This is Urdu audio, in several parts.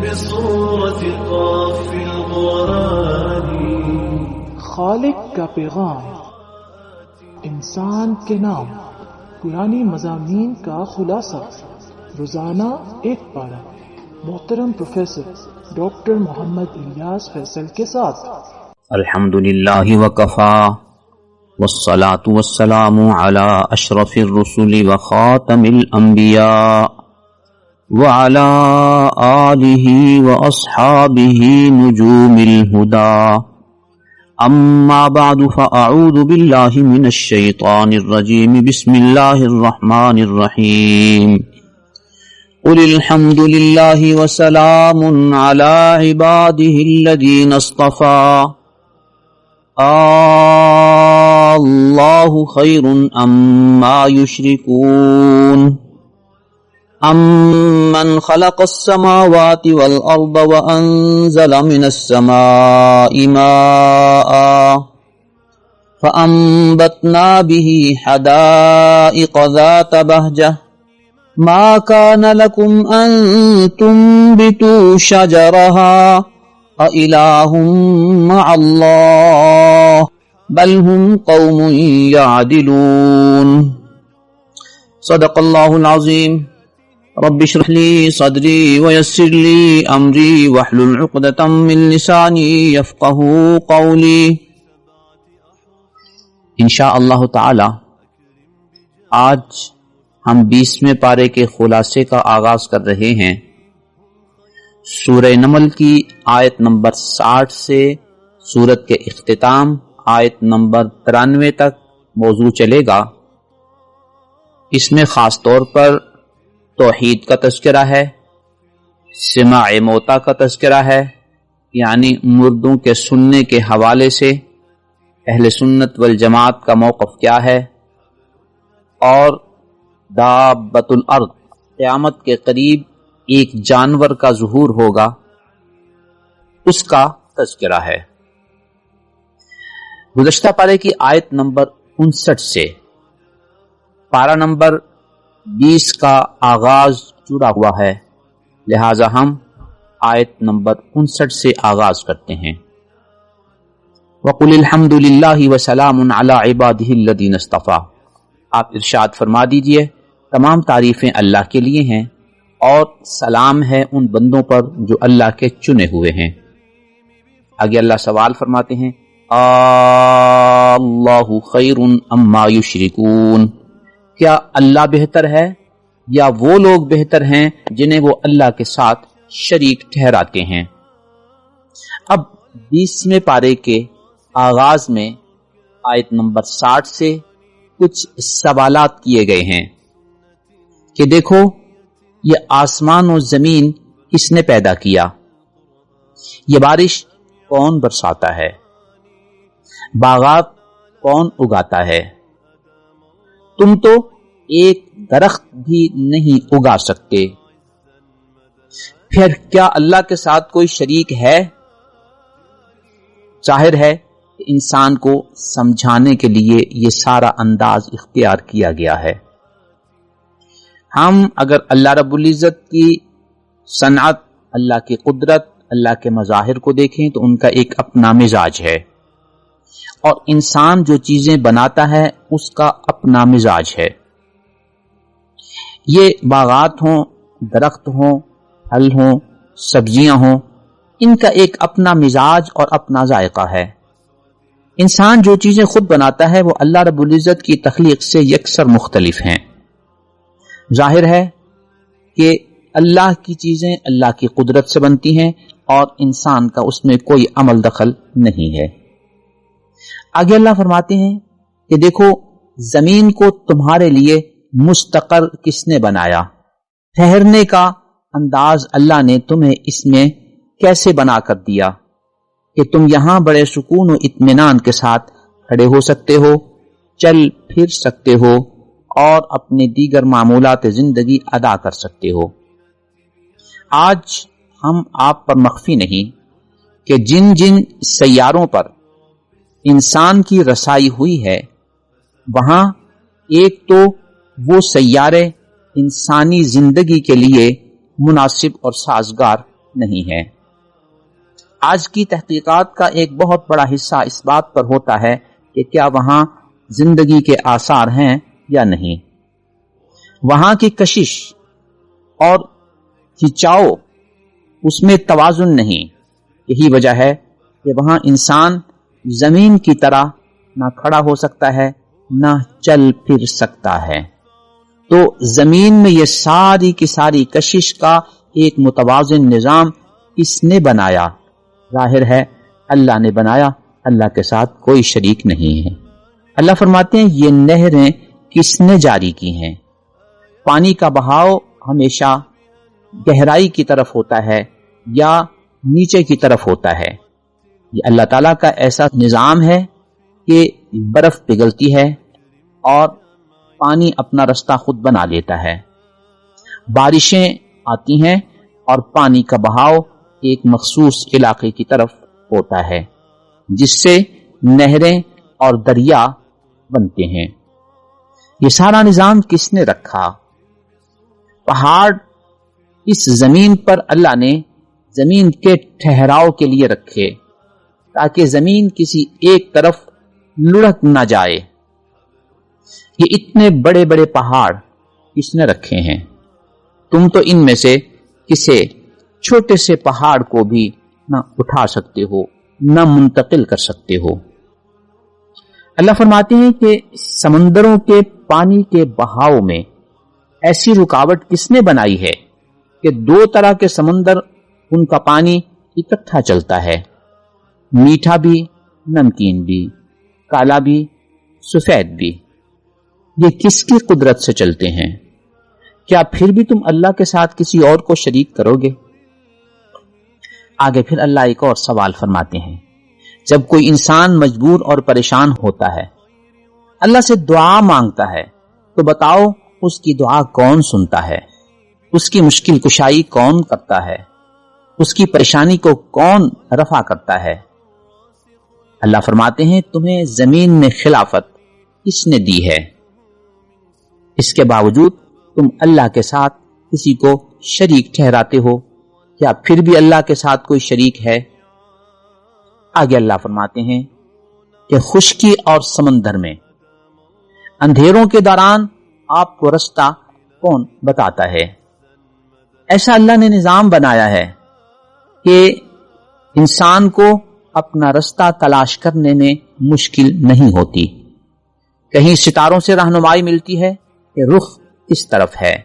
بصورة قاف القرآن. خالق کا پیغام، انسان کے نام، پرانی مضامین کا خلاصہ، روزانہ ایک پارہ، محترم پروفیسر ڈاکٹر محمد الیاس فیصل کے ساتھ. الحمدللہ وکفا والصلاة والسلام علی اشرف الرسل وخاتم الانبیاء وعلى آلہ واصحابہ نجوم الہدى. اما بعد فاعوذ باللہ من الشیطان الرجیم. بسم اللہ الرحمن الرحیم. قل الحمد للہ وسلام علی عبادہ الذین اصطفى. اللہ خیر اما یشرکون. امن خلق السماوات والارض وانزل من السماء ماء فانبتنا به حدائق ذات بهجة ما كان لكم ان تنبتوا شجرها أإله مع الله بل هم قوم يعدلون. صدق الله العظيم. رب اشرح لي صدري ويسر لي امري واحلل عقدة من لساني يفقهوا قولي. انشاءاللہ تعالی آج ہم 20ویں پارے کے خلاصے کا آغاز کر رہے ہیں. سورہ نمل کی آیت نمبر 60 سے سورت کے اختتام آیت نمبر 93 تک موضوع چلے گا. اس میں خاص طور پر توحید کا تذکرہ ہے، سماع موتا کا تذکرہ ہے، یعنی مردوں کے سننے کے حوالے سے اہل سنت والجماعت کا موقف کیا ہے، اور دابۃ الارض، قیامت کے قریب ایک جانور کا ظہور ہوگا، اس کا تذکرہ ہے. گزشتہ پارے کی آیت نمبر 59 سے پارہ نمبر 20 کا آغاز جڑا ہوا ہے، لہذا ہم آیت نمبر 59 سے آغاز کرتے ہیں. وَقُلِ الْحَمْدُ لِلَّهِ وَسَلَامٌ عَلَىٰ عِبَادِهِ الَّذِينَ اصْطَفَىٰ. آپ ارشاد فرما دیجئے تمام تعریفیں اللہ کے لیے ہیں اور سلام ہے ان بندوں پر جو اللہ کے چنے ہوئے ہیں. آگے اللہ سوال فرماتے ہیں، اللہ خیر اما یشرکون. کیا اللہ بہتر ہے یا وہ لوگ بہتر ہیں جنہیں وہ اللہ کے ساتھ شریک ٹھہراتے ہیں؟ اب 20ویں پارے کے آغاز میں آیت نمبر 60 سے کچھ سوالات کیے گئے ہیں کہ دیکھو یہ آسمان و زمین کس نے پیدا کیا، یہ بارش کون برساتا ہے، باغات کون اگاتا ہے، تم تو ایک درخت بھی نہیں اگا سکتے، پھر کیا اللہ کے ساتھ کوئی شریک ہے؟ ظاہر ہے کہ انسان کو سمجھانے کے لیے یہ سارا انداز اختیار کیا گیا ہے. ہم اگر اللہ رب العزت کی صنعت، اللہ کی قدرت، اللہ کے مظاہر کو دیکھیں تو ان کا ایک اپنا مزاج ہے، اور انسان جو چیزیں بناتا ہے اس کا اپنا مزاج ہے. یہ باغات ہوں، درخت ہوں، پھل ہوں، سبزیاں ہوں، ان کا ایک اپنا مزاج اور اپنا ذائقہ ہے. انسان جو چیزیں خود بناتا ہے وہ اللہ رب العزت کی تخلیق سے یکسر مختلف ہیں. ظاہر ہے کہ اللہ کی چیزیں اللہ کی قدرت سے بنتی ہیں اور انسان کا اس میں کوئی عمل دخل نہیں ہے. آگے اللہ فرماتے ہیں کہ دیکھو زمین کو تمہارے لیے مستقر کس نے بنایا، ٹھہرنے کا انداز اللہ نے تمہیں اس میں کیسے بنا کر دیا کہ تم یہاں بڑے سکون و اطمینان کے ساتھ کھڑے ہو سکتے ہو، چل پھر سکتے ہو اور اپنے دیگر معمولات زندگی ادا کر سکتے ہو. آج ہم آپ پر مخفی نہیں کہ جن جن سیاروں پر انسان کی رسائی ہوئی ہے وہاں ایک تو وہ سیارے انسانی زندگی کے لیے مناسب اور سازگار نہیں ہے۔ آج کی تحقیقات کا ایک بہت بڑا حصہ اس بات پر ہوتا ہے کہ کیا وہاں زندگی کے آثار ہیں یا نہیں۔ وہاں کی کشش اور کھچاؤ، اس میں توازن نہیں۔ یہی وجہ ہے کہ وہاں انسان زمین کی طرح نہ کھڑا ہو سکتا ہے نہ چل پھر سکتا ہے۔ تو زمین میں یہ ساری کی ساری کشش کا ایک متوازن نظام کس نے بنایا؟ ظاہر ہے اللہ نے بنایا، اللہ کے ساتھ کوئی شریک نہیں ہے۔ اللہ فرماتے ہیں یہ نہریں کس نے جاری کی ہیں؟ پانی کا بہاؤ ہمیشہ گہرائی کی طرف ہوتا ہے یا نیچے کی طرف ہوتا ہے؟ یہ اللہ تعالیٰ کا ایسا نظام ہے کہ برف پگھلتی ہے اور پانی اپنا رستہ خود بنا لیتا ہے۔ بارشیں آتی ہیں اور پانی کا بہاؤ ایک مخصوص علاقے کی طرف ہوتا ہے، جس سے نہریں اور دریا بنتے ہیں۔ یہ سارا نظام کس نے رکھا؟ پہاڑ اس زمین پر اللہ نے زمین کے ٹھہراؤ کے لیے رکھے تاکہ زمین کسی ایک طرف لڑک نہ جائے۔ یہ اتنے بڑے بڑے پہاڑ کس نے رکھے ہیں؟ تم تو ان میں سے کسی چھوٹے سے پہاڑ کو بھی نہ اٹھا سکتے ہو نہ منتقل کر سکتے ہو۔ اللہ فرماتے ہیں کہ سمندروں کے پانی کے بہاؤ میں ایسی رکاوٹ کس نے بنائی ہے کہ دو طرح کے سمندر ان کا پانی اکٹھا چلتا ہے، میٹھا بھی نمکین بھی، کالا بھی سفید بھی۔ یہ کس کی قدرت سے چلتے ہیں؟ کیا پھر بھی تم اللہ کے ساتھ کسی اور کو شریک کرو گے؟ آگے پھر اللہ ایک اور سوال فرماتے ہیں، جب کوئی انسان مجبور اور پریشان ہوتا ہے، اللہ سے دعا مانگتا ہے، تو بتاؤ اس کی دعا کون سنتا ہے؟ اس کی مشکل کشائی کون کرتا ہے؟ اس کی پریشانی کو کون رفع کرتا ہے؟ اللہ فرماتے ہیں تمہیں زمین میں خلافت کس نے دی ہے؟ اس کے باوجود تم اللہ کے ساتھ کسی کو شریک ٹھہراتے ہو، یا پھر بھی اللہ کے ساتھ کوئی شریک ہے؟ آگے اللہ فرماتے ہیں کہ خشکی اور سمندر میں اندھیروں کے دوران آپ کو رستہ کون بتاتا ہے؟ ایسا اللہ نے نظام بنایا ہے کہ انسان کو اپنا رستہ تلاش کرنے میں مشکل نہیں ہوتی۔ کہیں ستاروں سے رہنمائی ملتی ہے کہ رخ کس طرف ہے،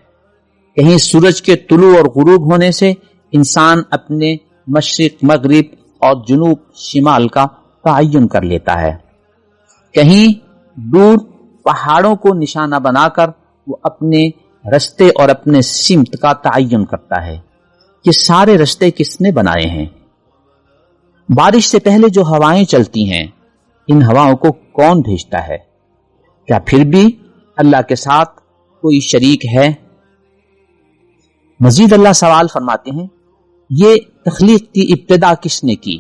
کہیں سورج کے طلوع اور غروب ہونے سے انسان اپنے مشرق مغرب اور جنوب شمال کا تعین کر لیتا ہے، کہیں دور پہاڑوں کو نشانہ بنا کر وہ اپنے رستے اور اپنے سمت کا تعین کرتا ہے۔ یہ سارے رستے کس نے بنائے ہیں؟ بارش سے پہلے جو ہوائیں چلتی ہیں، ان ہواؤں کو کون بھیجتا ہے؟ کیا پھر بھی اللہ کے ساتھ کوئی شریک ہے؟ مزید اللہ سوال فرماتے ہیں یہ تخلیق کی ابتدا کس نے کی،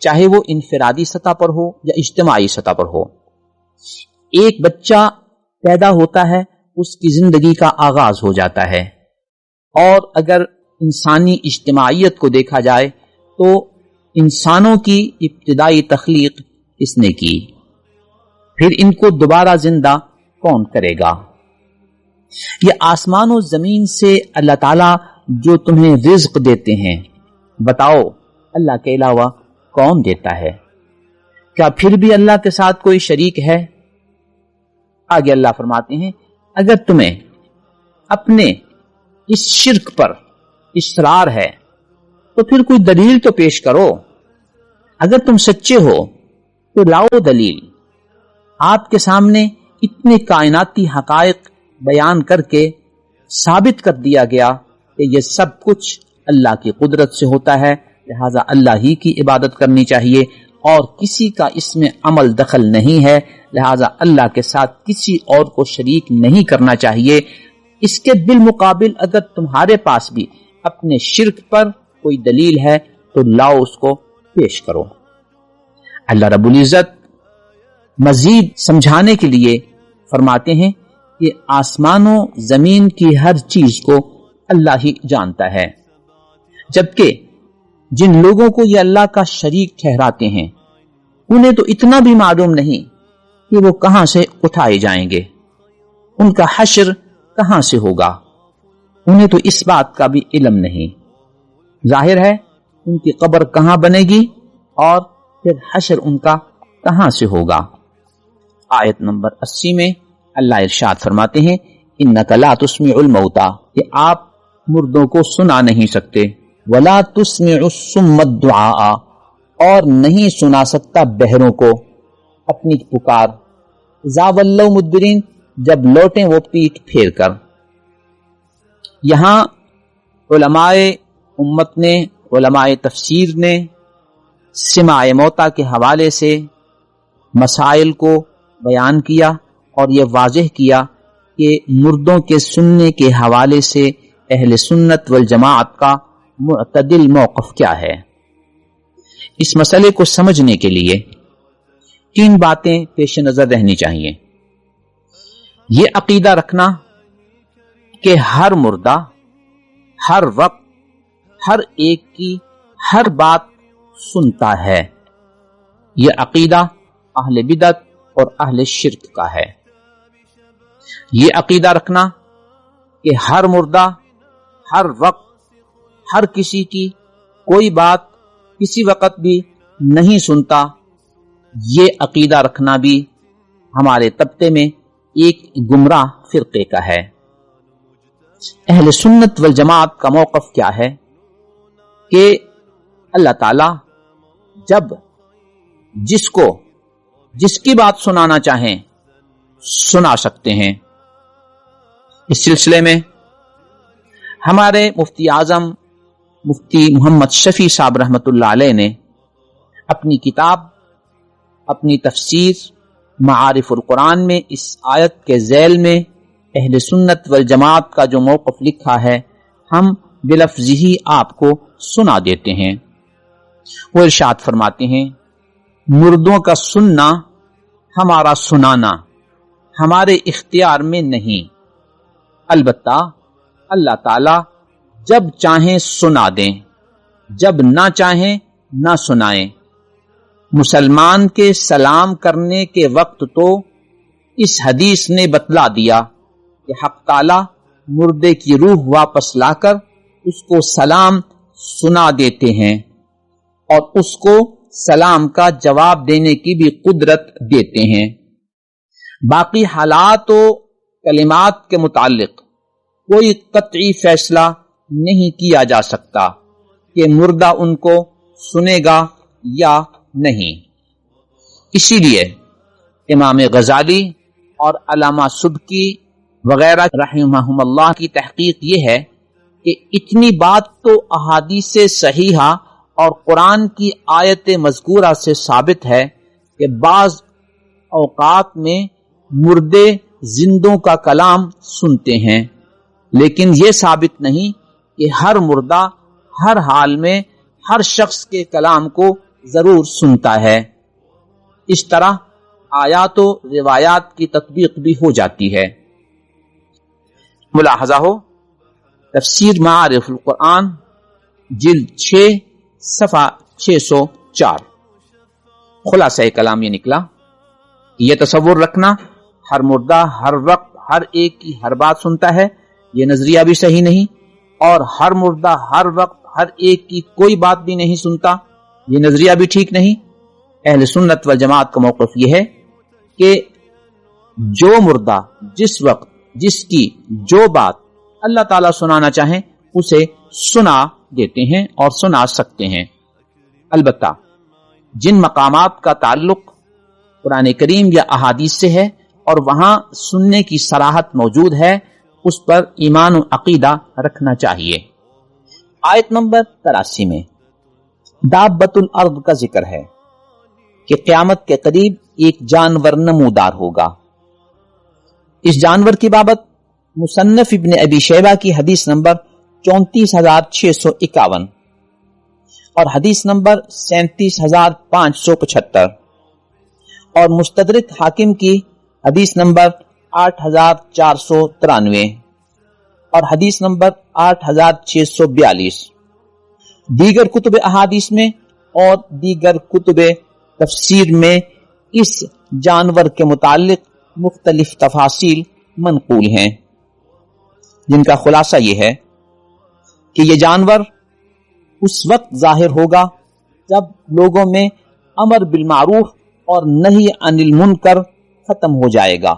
چاہے وہ انفرادی سطح پر ہو یا اجتماعی سطح پر ہو۔ ایک بچہ پیدا ہوتا ہے، اس کی زندگی کا آغاز ہو جاتا ہے، اور اگر انسانی اجتماعیت کو دیکھا جائے تو انسانوں کی ابتدائی تخلیق کس نے کی؟ پھر ان کو دوبارہ زندہ کون کرے گا؟ یہ آسمان و زمین سے اللہ تعالیٰ جو تمہیں رزق دیتے ہیں، بتاؤ اللہ کے علاوہ کون دیتا ہے؟ کیا پھر بھی اللہ کے ساتھ کوئی شریک ہے؟ آگے اللہ فرماتے ہیں اگر تمہیں اپنے اس شرک پر اصرار ہے تو پھر کوئی دلیل تو پیش کرو۔ اگر تم سچے ہو تو لاؤ دلیل۔ آپ کے سامنے اتنے کائناتی حقائق بیان کر کے ثابت کر دیا گیا کہ یہ سب کچھ اللہ کی قدرت سے ہوتا ہے، لہذا اللہ ہی کی عبادت کرنی چاہیے اور کسی کا اس میں عمل دخل نہیں ہے، لہذا اللہ کے ساتھ کسی اور کو شریک نہیں کرنا چاہیے۔ اس کے بالمقابل اگر تمہارے پاس بھی اپنے شرک پر کوئی دلیل ہے تو لاؤ اس کو پیش کرو۔ اللہ رب العزت مزید سمجھانے کے لیے فرماتے ہیں کہ آسمان و زمین کی ہر چیز کو اللہ ہی جانتا ہے۔ جبکہ جن لوگوں کو یہ اللہ کا شریک ٹھہراتے ہیں انہیں تو اتنا بھی معلوم نہیں کہ وہ کہاں سے اٹھائے جائیں گے، ان کا حشر کہاں سے ہوگا، انہیں تو اس بات کا بھی علم نہیں۔ ظاہر ہے ان کی قبر کہاں بنے گی اور پھر حشر ان کا کہاں سے ہوگا۔ آیت نمبر 80 میں اللہ ارشاد فرماتے ہیں انک لا تسمع الموتى، کہ آپ مردوں کو سنا نہیں سکتے، ولا تسمع الصم الدعاء، اور نہیں سنا سکتا بہروں کو اپنی پکار، اذا ولوا مدبرین، جب لوٹیں وہ پیٹ پھیر کر۔ یہاں علماء امت نے، علماء تفسیر نے سماع موتیٰ کے حوالے سے مسائل کو بیان کیا اور یہ واضح کیا کہ مردوں کے سننے کے حوالے سے اہل سنت والجماعت کا معتدل موقف کیا ہے۔ اس مسئلے کو سمجھنے کے لیے 3 باتیں پیش نظر رہنی چاہیے۔ یہ عقیدہ رکھنا کہ ہر مردہ ہر وقت ہر ایک کی ہر بات سنتا ہے، یہ عقیدہ اہل بدعت اور اہل شرک کا ہے۔ یہ عقیدہ رکھنا کہ ہر مردہ ہر وقت ہر کسی کی کوئی بات کسی وقت بھی نہیں سنتا، یہ عقیدہ رکھنا بھی ہمارے طبقے میں ایک گمراہ فرقے کا ہے۔ اہل سنت والجماعت کا موقف کیا ہے کہ اللہ تعالی جب جس کی بات سنانا چاہیں سنا سکتے ہیں۔ اس سلسلے میں ہمارے مفتی اعظم مفتی محمد شفیع صاحب رحمۃ اللہ علیہ نے اپنی کتاب، اپنی تفسیر معارف القرآن میں اس آیت کے ذیل میں اہل سنت والجماعت کا جو موقف لکھا ہے ہم بلفظ ہی آپ کو سنا دیتے ہیں۔ وہ ارشاد فرماتے ہیں مردوں کا سننا ہمارا سنانا ہمارے اختیار میں نہیں، البتہ اللہ تعالی جب چاہیں سنا دیں، جب نہ چاہیں نہ سنائیں۔ مسلمان کے سلام کرنے کے وقت تو اس حدیث نے بتلا دیا کہ حق تعالی مردے کی روح واپس لا کر اس کو سلام سنا دیتے ہیں اور اس کو سلام کا جواب دینے کی بھی قدرت دیتے ہیں۔ باقی حالات و کلمات کے متعلق کوئی قطعی فیصلہ نہیں کیا جا سکتا کہ مردہ ان کو سنے گا یا نہیں۔ اسی لیے امام غزالی اور علامہ سبکی وغیرہ رحمہم اللہ کی تحقیق یہ ہے کہ اتنی بات تو احادیث صحیحہ اور قرآن کی آیت مذکورہ سے ثابت ہے کہ بعض اوقات میں مردے زندوں کا کلام سنتے ہیں، لیکن یہ ثابت نہیں کہ ہر مردہ ہر حال میں ہر شخص کے کلام کو ضرور سنتا ہے۔ اس طرح آیات و روایات کی تطبیق بھی ہو جاتی ہے۔ ملاحظہ ہو تفسیر معارف القرآن جلد 6 صفحہ 604۔ خلاصہ کلام یہ نکلا، یہ تصور رکھنا ہر مردہ ہر وقت ہر ایک کی ہر بات سنتا ہے، یہ نظریہ بھی صحیح نہیں، اور ہر مردہ ہر وقت ہر ایک کی کوئی بات بھی نہیں سنتا، یہ نظریہ بھی ٹھیک نہیں۔ اہل سنت والجماعت کا موقف یہ ہے کہ جو مردہ جس وقت جس کی جو بات اللہ تعالیٰ سنانا چاہیں اسے سنا دیتے ہیں اور سنا سکتے ہیں۔ البتہ جن مقامات کا تعلق قرآن کریم یا احادیث سے ہے اور وہاں سننے کی صراحت موجود ہے اس پر ایمان و عقیدہ رکھنا چاہیے۔ آیت نمبر 83 میں دابۃ الارض کا ذکر ہے کہ قیامت کے قریب ایک جانور نمودار ہوگا۔ اس جانور کی بابت مصنف ابن ابی شیبہ کی حدیث نمبر 34651 اور حدیث نمبر 37575 اور مستدرک حاکم کی حدیث نمبر 8493 اور حدیث نمبر 8642 دیگر کتب احادیث میں اور دیگر کتب تفسیر میں اس جانور کے متعلق مختلف تفاصیل منقول ہیں، جن کا خلاصہ یہ ہے کہ یہ جانور اس وقت ظاہر ہوگا جب لوگوں میں امر بالمعروف اور نہی عن المنکر ختم ہو جائے گا۔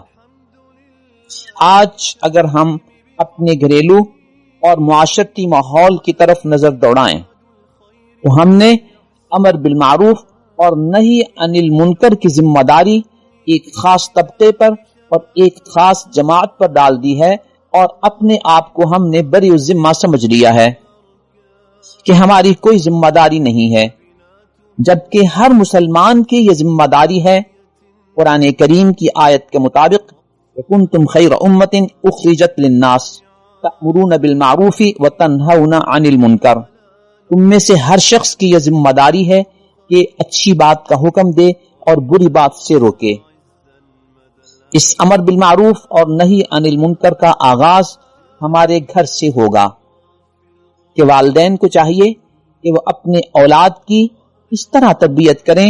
آج اگر ہم اپنے گھریلو اور معاشرتی ماحول کی طرف نظر دوڑائیں تو ہم نے امر بالمعروف اور نہی عن المنکر کی ذمہ داری ایک خاص طبقے پر اور ایک خاص جماعت پر ڈال دی ہے، اور اپنے آپ کو ہم نے بری الذمہ سمجھ لیا ہے کہ ہماری کوئی ذمہ داری نہیں ہے، جبکہ ہر مسلمان کی یہ ذمہ داری ہے۔ قرآن کریم کی آیت کے مطابق وَكُنْتُمْ خَيْرَ أُمَّةٍ أُخْرِجَتْ لِلنَّاسِ تَأْمُرُونَ بِالْمَعْرُوفِ وَتَنْهَوْنَ عَنِ الْمُنْكَرِ، تم میں سے ہر شخص کی یہ ذمہ داری ہے کہ اچھی بات کا حکم دے اور بری بات سے روکے۔ اس امر بالمعروف اور نہی عن المنکر کا آغاز ہمارے گھر سے ہوگا کہ والدین کو چاہیے کہ وہ اپنے اولاد کی اس طرح تربیت کریں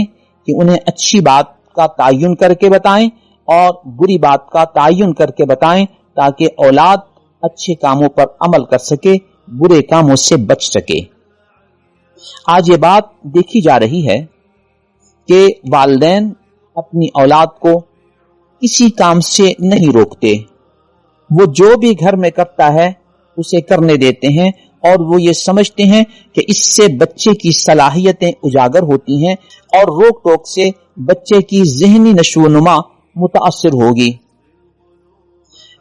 کہ انہیں اچھی بات کا تعین کر کے بتائیں اور بری بات کا تعین کر کے بتائیں، تاکہ اولاد اچھے کاموں پر عمل کر سکے، برے کاموں سے بچ سکے۔ آج یہ بات دیکھی جا رہی ہے کہ والدین اپنی اولاد کو کسی کام سے نہیں روکتے، وہ جو بھی گھر میں کرتا ہے اسے کرنے دیتے ہیں، اور وہ یہ سمجھتے ہیں کہ اس سے بچے کی صلاحیتیں اجاگر ہوتی ہیں اور روک ٹوک سے بچے کی ذہنی نشو و نما متاثر ہوگی۔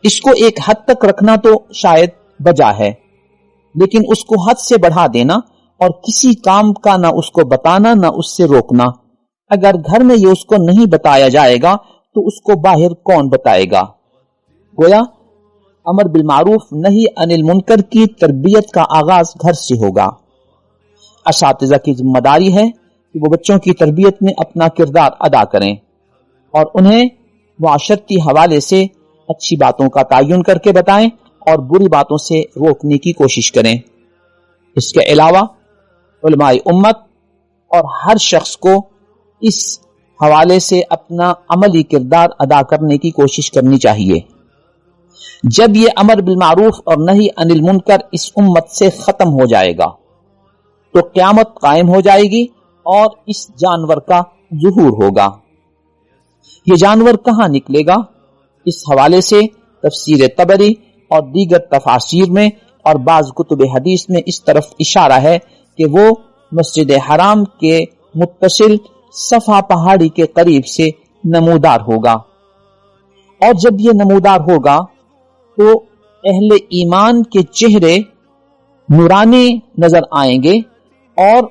اس کو ایک حد تک رکھنا تو شاید بجا ہے، لیکن اس کو حد سے بڑھا دینا اور کسی کام کا نہ اس کو بتانا نہ اس سے روکنا، اگر گھر میں یہ اس کو نہیں بتایا جائے گا تو اس کو باہر کون بتائے گا؟ گویا امر بالمعروف نہی عن المنکر کی تربیت کا آغاز گھر سے ہوگا۔ اساتذہ کی ذمہ داری ہے کہ وہ بچوں کی تربیت میں اپنا کردار ادا کریں اور انہیں معاشرتی حوالے سے اچھی باتوں کا تعین کر کے بتائیں اور بری باتوں سے روکنے کی کوشش کریں۔ اس کے علاوہ علماء امت اور ہر شخص کو اس حوالے سے اپنا عملی کردار ادا کرنے کی کوشش کرنی چاہیے۔ جب یہ امر بالمعروف اور نہی عن المنکر اس امت سے ختم ہو جائے گا تو قیامت قائم ہو جائے گی اور اس جانور کا ظہور ہوگا۔ یہ جانور کہاں نکلے گا؟ اس حوالے سے تفسیر طبری اور دیگر تفاسیر میں اور بعض کتب حدیث میں اس طرف اشارہ ہے کہ وہ مسجد حرام کے متصل صفا پہاڑی کے قریب سے نمودار ہوگا، اور جب یہ نمودار ہوگا تو اہل ایمان کے چہرے نورانی نظر آئیں گے اور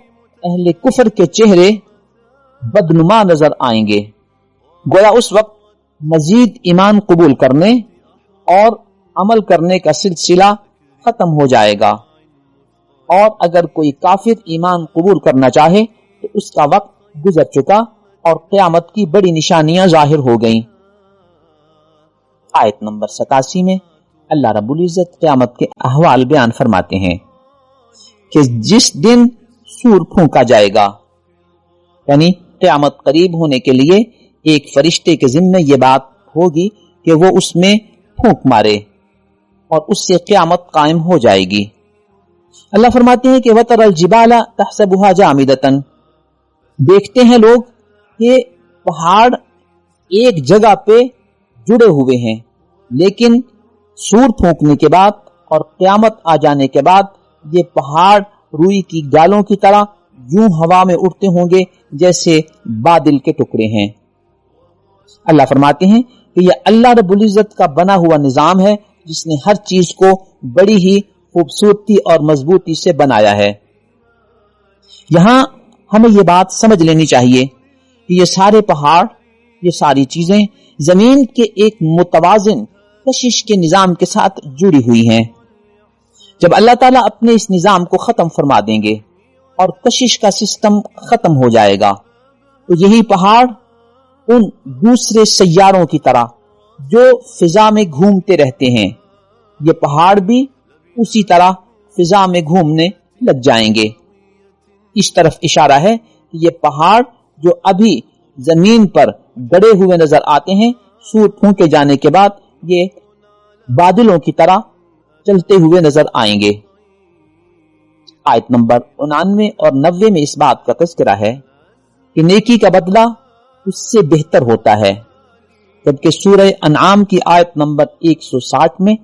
اہل کفر کے چہرے بدنما نظر آئیں گے۔ گویا اس وقت مزید ایمان قبول کرنے اور عمل کرنے کا سلسلہ ختم ہو جائے گا، اور اگر کوئی کافر ایمان قبول کرنا چاہے تو اس کا وقت گزر چکا اور قیامت کی بڑی نشانیاں ظاہر ہو گئیں۔ آیت نمبر 87 میں اللہ رب العزت قیامت کے احوال بیان فرماتے ہیں کہ جس دن سور پھونکا جائے گا، یعنی قیامت قریب ہونے کے لیے ایک فرشتے کے ذمہ یہ بات ہوگی کہ وہ اس میں پھونک مارے اور اس سے قیامت قائم ہو جائے گی۔ اللہ فرماتے ہیں کہ وَتَرَى الْجِبَالَ تَحْسَبُهَا جَامِدَةً، دیکھتے ہیں لوگ کہ پہاڑ ایک جگہ پہ جڑے ہوئے ہیں، لیکن سور پھونکنے کے بعد اور قیامت آ جانے کے بعد یہ پہاڑ روئی کی گالوں کی طرح یوں ہوا میں اڑتے ہوں گے جیسے بادل کے ٹکڑے ہیں۔ اللہ فرماتے ہیں کہ یہ اللہ رب العزت کا بنا ہوا نظام ہے جس نے ہر چیز کو بڑی ہی خوبصورتی اور مضبوطی سے بنایا ہے۔ یہاں ہمیں یہ بات سمجھ لینی چاہیے کہ یہ سارے پہاڑ، یہ ساری چیزیں زمین کے ایک متوازن کشش کے نظام کے ساتھ جڑی ہوئی ہیں۔ جب اللہ تعالیٰ اپنے اس نظام کو ختم فرما دیں گے اور کشش کا سسٹم ختم ہو جائے گا تو یہی پہاڑ ان دوسرے سیاروں کی طرح جو فضا میں گھومتے رہتے ہیں، یہ پہاڑ بھی اسی طرح فضا میں گھومنے لگ جائیں گے۔ اس طرف اشارہ ہے کہ یہ پہاڑ جو ابھی زمین پر گڑے ہوئے نظر آتے ہیں، سور پھونکے جانے کے بعد یہ بادلوں کی طرح چلتے ہوئے نظر آئیں گے۔ آیت نمبر 99 اور 90 میں اس بات کا تذکرہ ہے کہ نیکی کا بدلہ اس سے بہتر ہوتا ہے، جبکہ سورہ انعام کی آیت نمبر 160 میں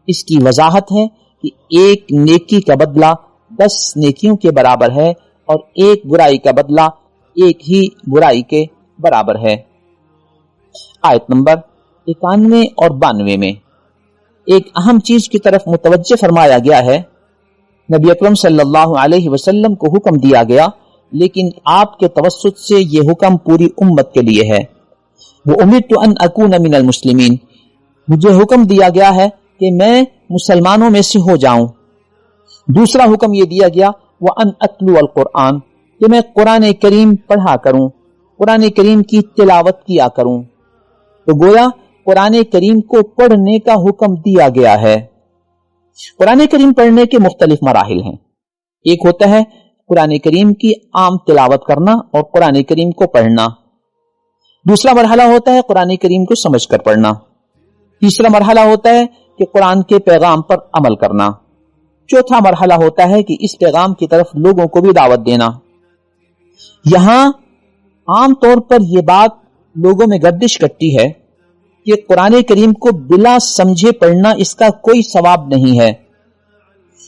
اس کی وضاحت ہے کہ ایک نیکی کا بدلہ 10 نیکیوں کے برابر ہے اور ایک برائی کا بدلہ ایک ہی برائی کے برابر ہے۔ آیت نمبر 91 اور 92 میں ایک اہم چیز کی طرف متوجہ فرمایا گیا ہے۔ نبی اکرم صلی اللہ علیہ وسلم کو حکم دیا گیا، لیکن آپ کے توسط سے یہ حکم پوری امت کے لیے ہے۔ وَأُمِرْتُ أَنْ أَكُونَ مِنَ الْمُسْلِمِينَ، مجھے حکم دیا گیا ہے کہ میں مسلمانوں میں سے ہو جاؤں۔ دوسرا حکم یہ دیا گیا وَأَنْ أَتْلُوَ الْقُرْآنَ، کہ میں قرآن کریم پڑھا کروں، قرآن کریم کی تلاوت کیا کروں۔ تو گویا قرآن کریم کو پڑھنے کا حکم دیا گیا ہے۔ قرآن کریم پڑھنے کے مختلف مراحل ہیں۔ ایک ہوتا ہے قرآن کریم کی عام تلاوت کرنا اور قرآن کریم کو پڑھنا۔ دوسرا مرحلہ ہوتا ہے قرآن کریم کو سمجھ کر پڑھنا۔ تیسرا مرحلہ ہوتا ہے کہ قرآن کے پیغام پر عمل کرنا۔ چوتھا مرحلہ ہوتا ہے کہ اس پیغام کی طرف لوگوں کو بھی دعوت دینا۔ یہاں عام طور پر یہ بات لوگوں میں گردش کرتی ہے کہ قرآن کریم کو بلا سمجھے پڑھنا اس کا کوئی ثواب نہیں ہے۔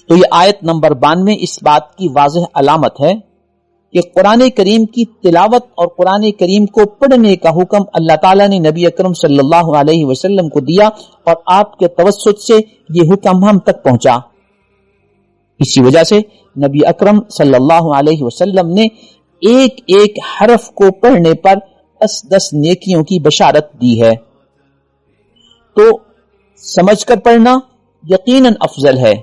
تو یہ آیت نمبر 92 اس بات کی واضح علامت ہے کہ قرآن کریم کی تلاوت اور قرآن کریم کو پڑھنے کا حکم اللہ تعالیٰ نے نبی اکرم صلی اللہ علیہ وسلم کو دیا اور آپ کے توسط سے یہ حکم ہم تک پہنچا۔ اسی وجہ سے نبی اکرم صلی اللہ علیہ وسلم نے ایک ایک حرف کو پڑھنے پر 10 نیکیوں کی بشارت دی ہے۔ تو سمجھ کر پڑھنا یقیناً افضل ہے،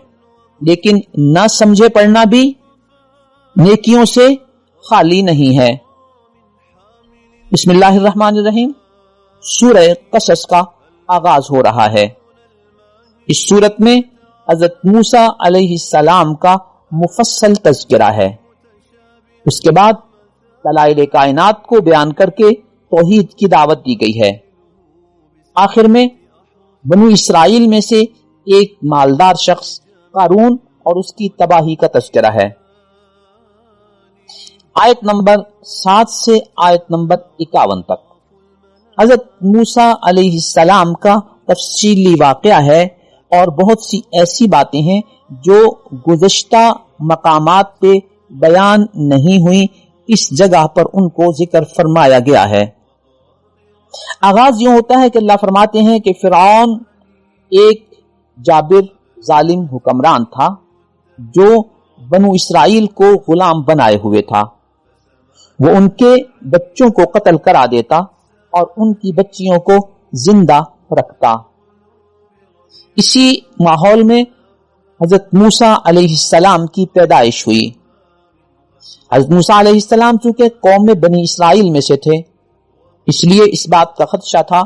لیکن نہ سمجھے پڑھنا بھی نیکیوں سے خالی نہیں ہے۔ بسم اللہ الرحمن الرحیم، سورہ قصص کا آغاز ہو رہا ہے۔ اس سورت میں حضرت موسیٰ علیہ السلام کا مفصل تذکرہ ہے۔ اس کے بعد دلائل کائنات کو بیان کر کے توحید کی دعوت دی گئی ہے۔ آخر میں بنو اسرائیل میں سے ایک مالدار شخص قارون اور اس کی تباہی کا تذکرہ ہے۔ آیت نمبر 7 سے آیت نمبر 51 تک حضرت موسیٰ علیہ السلام کا تفصیلی واقعہ ہے اور بہت سی ایسی باتیں ہیں جو گزشتہ مقامات پہ بیان نہیں ہوئی، اس جگہ پر ان کو ذکر فرمایا گیا ہے۔ آغاز یوں ہوتا ہے کہ اللہ فرماتے ہیں کہ فرعون ایک جابر ظالم حکمران تھا جو بنو اسرائیل کو غلام بنائے ہوئے تھا۔ وہ ان کے بچوں کو قتل کرا دیتا اور ان کی بچیوں کو زندہ رکھتا۔ اسی ماحول میں حضرت موسیٰ علیہ السلام کی پیدائش ہوئی۔ حضرت موسیٰ علیہ السلام چونکہ قوم بنی اسرائیل میں سے تھے، اس لیے اس بات کا خدشہ تھا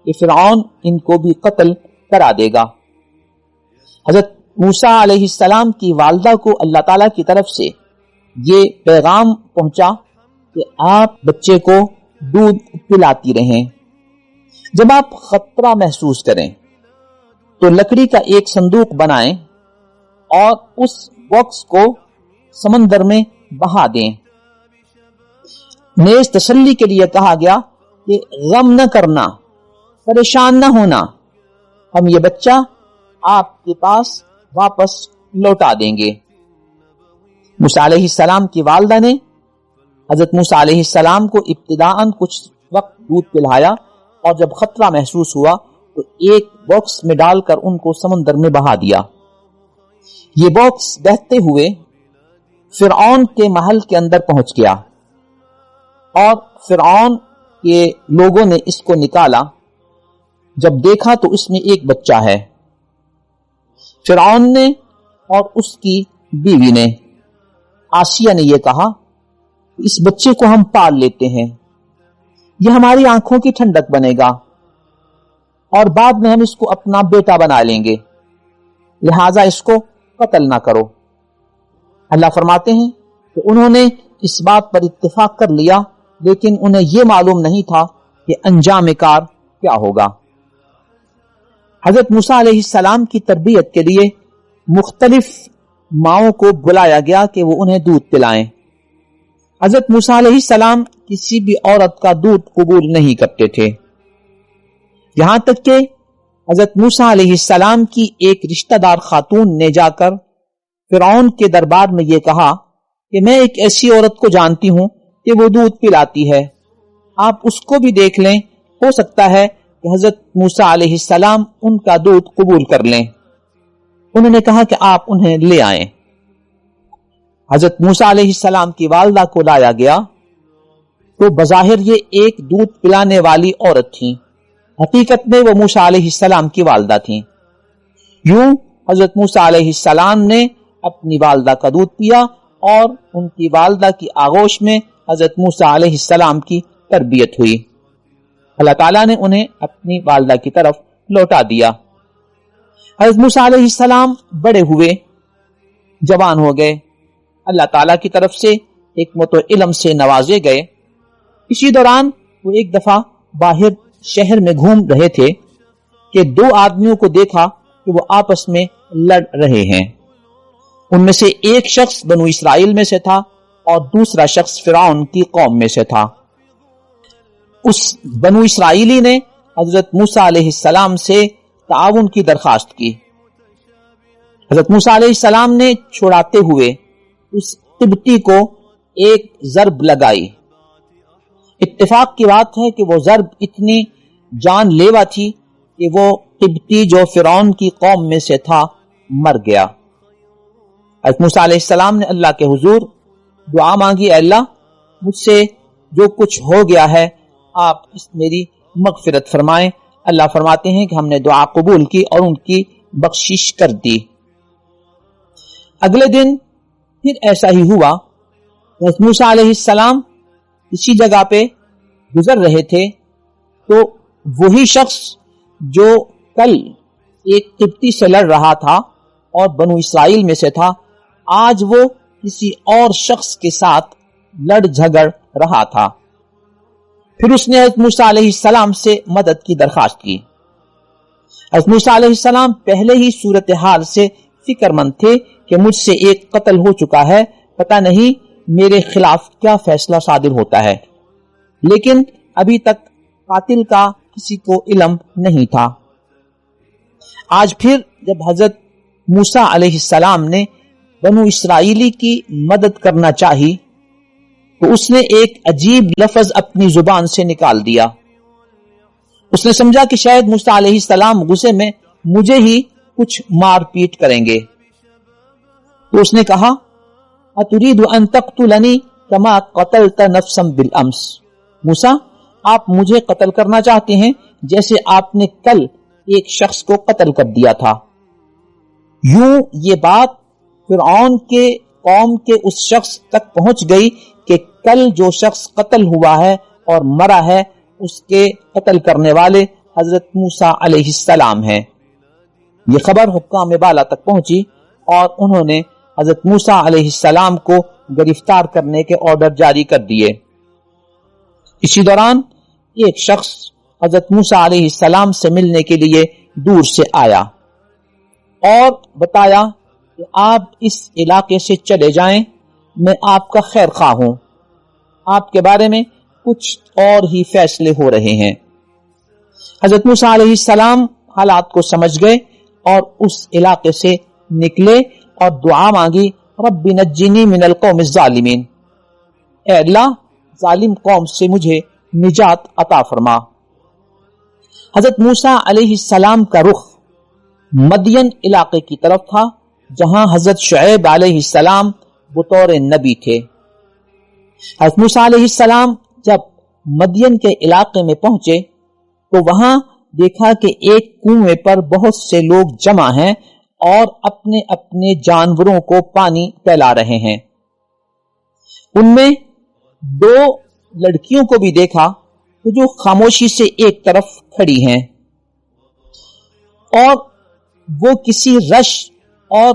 کہ فرعون ان کو بھی قتل کرا دے گا۔ حضرت موسیٰ علیہ السلام کی والدہ کو اللہ تعالیٰ کی طرف سے یہ پیغام پہنچا کہ آپ بچے کو دودھ پلاتی رہیں۔ جب آپ خطرہ محسوس کریں تو لکڑی کا ایک صندوق بنائیں اور اس باکس کو سمندر میں بہا دیں۔ نیز تسلی کے لیے کہا گیا کہ غم نہ کرنا، پریشان نہ ہونا، ہم یہ بچہ آپ کے پاس واپس لوٹا دیں گے۔ موسیٰ علیہ السلام کی والدہ نے حضرت موسیٰ علیہ السلام کو ابتداءً کچھ وقت دودھ پلایا اور جب خطرہ محسوس ہوا تو ایک باکس میں ڈال کر ان کو سمندر میں بہا دیا۔ یہ باکس بہتے ہوئے فرعون کے محل کے اندر پہنچ گیا اور فرعون کے لوگوں نے اس کو نکالا۔ جب دیکھا تو اس میں ایک بچہ ہے۔ فرعون نے اور اس کی بیوی نے، آسیہ نے یہ کہا کہ اس بچے کو ہم پال لیتے ہیں، یہ ہماری آنکھوں کی ٹھنڈک بنے گا اور بعد میں ہم اس کو اپنا بیٹا بنا لیں گے، لہذا اس کو قتل نہ کرو۔ اللہ فرماتے ہیں تو انہوں نے اس بات پر اتفاق کر لیا، لیکن انہیں یہ معلوم نہیں تھا کہ انجام کار کیا ہوگا۔ حضرت موسیٰ علیہ السلام کی تربیت کے لیے مختلف ماؤں کو بلایا گیا کہ وہ انہیں دودھ پلائیں۔ حضرت موسیٰ علیہ السلام کسی بھی عورت کا دودھ قبول نہیں کرتے تھے، یہاں تک کہ حضرت موسیٰ علیہ السلام کی ایک رشتہ دار خاتون نے جا کر فرعون کے دربار میں یہ کہا کہ میں ایک ایسی عورت کو جانتی ہوں کہ وہ دودھ پلاتی ہے، آپ اس کو بھی دیکھ لیں، ہو سکتا ہے کہ حضرت موسیٰ علیہ السلام ان کا دودھ قبول کر لیں۔ انہوں نے کہا کہ آپ انہیں لے آئیں۔ حضرت موسیٰ علیہ السلام کی والدہ کو لایا گیا تو بظاہر یہ ایک دودھ پلانے والی عورت تھی، حقیقت میں وہ موسیٰ علیہ السلام کی والدہ تھیں۔ یوں حضرت موسیٰ علیہ السلام نے اپنی والدہ کا دودھ پیا اور ان کی والدہ کی آغوش میں حضرت موسیٰ علیہ السلام کی تربیت ہوئی۔ اللہ تعالیٰ نے انہیں اپنی والدہ کی طرف لوٹا دیا۔ حضرت موسیٰ علیہ السلام بڑے ہوئے، جوان ہو گئے، اللہ تعالیٰ کی طرف سے حکمت و علم سے نوازے گئے۔ اسی دوران وہ ایک دفعہ باہر شہر میں گھوم رہے تھے کہ دو آدمیوں کو دیکھا کہ وہ آپس میں لڑ رہے ہیں۔ ان میں سے ایک شخص بنو اسرائیل میں سے تھا اور دوسرا شخص فرعون کی قوم میں سے تھا۔ اس بنو اسرائیلی نے حضرت موسیٰ علیہ السلام سے تعاون کی درخواست کی۔ حضرت موسیٰ علیہ السلام نے چھڑاتے ہوئے اس قبطی کو ایک ضرب لگائی۔ اتفاق کی بات ہے کہ وہ ضرب اتنی جان لیوا تھی کہ وہ قبطی جو فرعون کی قوم میں سے تھا مر گیا۔ حضرت موسیٰ علیہ السلام نے اللہ کے حضور دعا مانگی، اے اللہ مجھ سے جو کچھ ہو گیا ہے آپ اس میری مغفرت فرمائیں۔ اللہ فرماتے ہیں کہ ہم نے دعا قبول کی اور ان کی بخشش کر دی۔ اگلے دن پھر ایسا ہی ہوا، حضرت موسیٰ علیہ السلام اسی جگہ پہ گزر رہے تھے تو وہی شخص جو کل ایک قبطی سے لڑ رہا تھا اور بنو اسرائیل میں سے تھا، آج وہ کسی اور شخص کے ساتھ لڑ جھگڑ رہا تھا۔ پھر اس نے حضرت موسیٰ علیہ السلام سے مدد کی درخواست کی۔ حضرت موسیٰ علیہ السلام پہلے ہی صورتحال سے فکر مند تھے کہ مجھ سے ایک قتل ہو چکا ہے، پتہ نہیں میرے خلاف کیا فیصلہ صادر ہوتا ہے، لیکن ابھی تک قاتل کا کسی کو علم نہیں تھا۔ آج پھر جب حضرت موسیٰ علیہ السلام نے بنو اسرائیلی کی مدد کرنا چاہی تو اس نے ایک عجیب لفظ اپنی زبان سے نکال دیا۔ اس نے سمجھا کہ شاید موسیٰ علیہ السلام غصے میں مجھے ہی کچھ مار پیٹ کریں گے، تو اس نے کہا، اَتُرِيدُ أَن تَقْتُلَنِي كَمَا قَتَلْتَ نَفْسًا بِالْأَمْسِ، موسیٰ آپ مجھے قتل کرنا چاہتے ہیں جیسے آپ نے کل ایک شخص کو قتل کر دیا تھا۔ یوں یہ بات فرعون کے قوم کے اس شخص تک پہنچ گئی کہ کل جو شخص قتل ہوا ہے اور مرا ہے اس کے قتل کرنے والے حضرت موسیٰ علیہ السلام ہیں۔ یہ خبر حکام بالا تک پہنچی اور انہوں نے حضرت موسیٰ علیہ السلام کو گرفتار کرنے کے آرڈر جاری کر دیے۔ اسی دوران ایک شخص حضرت موسیٰ علیہ السلام سے ملنے کے لیے دور سے آیا اور بتایا کہ آپ اس علاقے سے چلے جائیں، میں آپ کا خیر خواہ ہوں، آپ کے بارے میں کچھ اور ہی فیصلے ہو رہے ہیں۔ حضرت موسیٰ علیہ السلام حالات کو سمجھ گئے اور اس علاقے سے نکلے اور دعا مانگی، رب نجنی من القوم الظالمین، اے اللہ ظالم قوم سے مجھے نجات عطا فرما۔ حضرت موسیٰ علیہ السلام کا رخ مدین علاقے کی طرف تھا جہاں حضرت شعیب علیہ السلام بطور نبی تھے۔ حضرت موسیٰ علیہ السلام جب مدین کے علاقے میں پہنچے تو وہاں دیکھا کہ ایک کنویں پر بہت سے لوگ جمع ہیں اور اپنے اپنے جانوروں کو پانی پلا رہے ہیں۔ ان میں دو لڑکیوں کو بھی دیکھا جو خاموشی سے ایک طرف کھڑی ہیں اور وہ کسی رش اور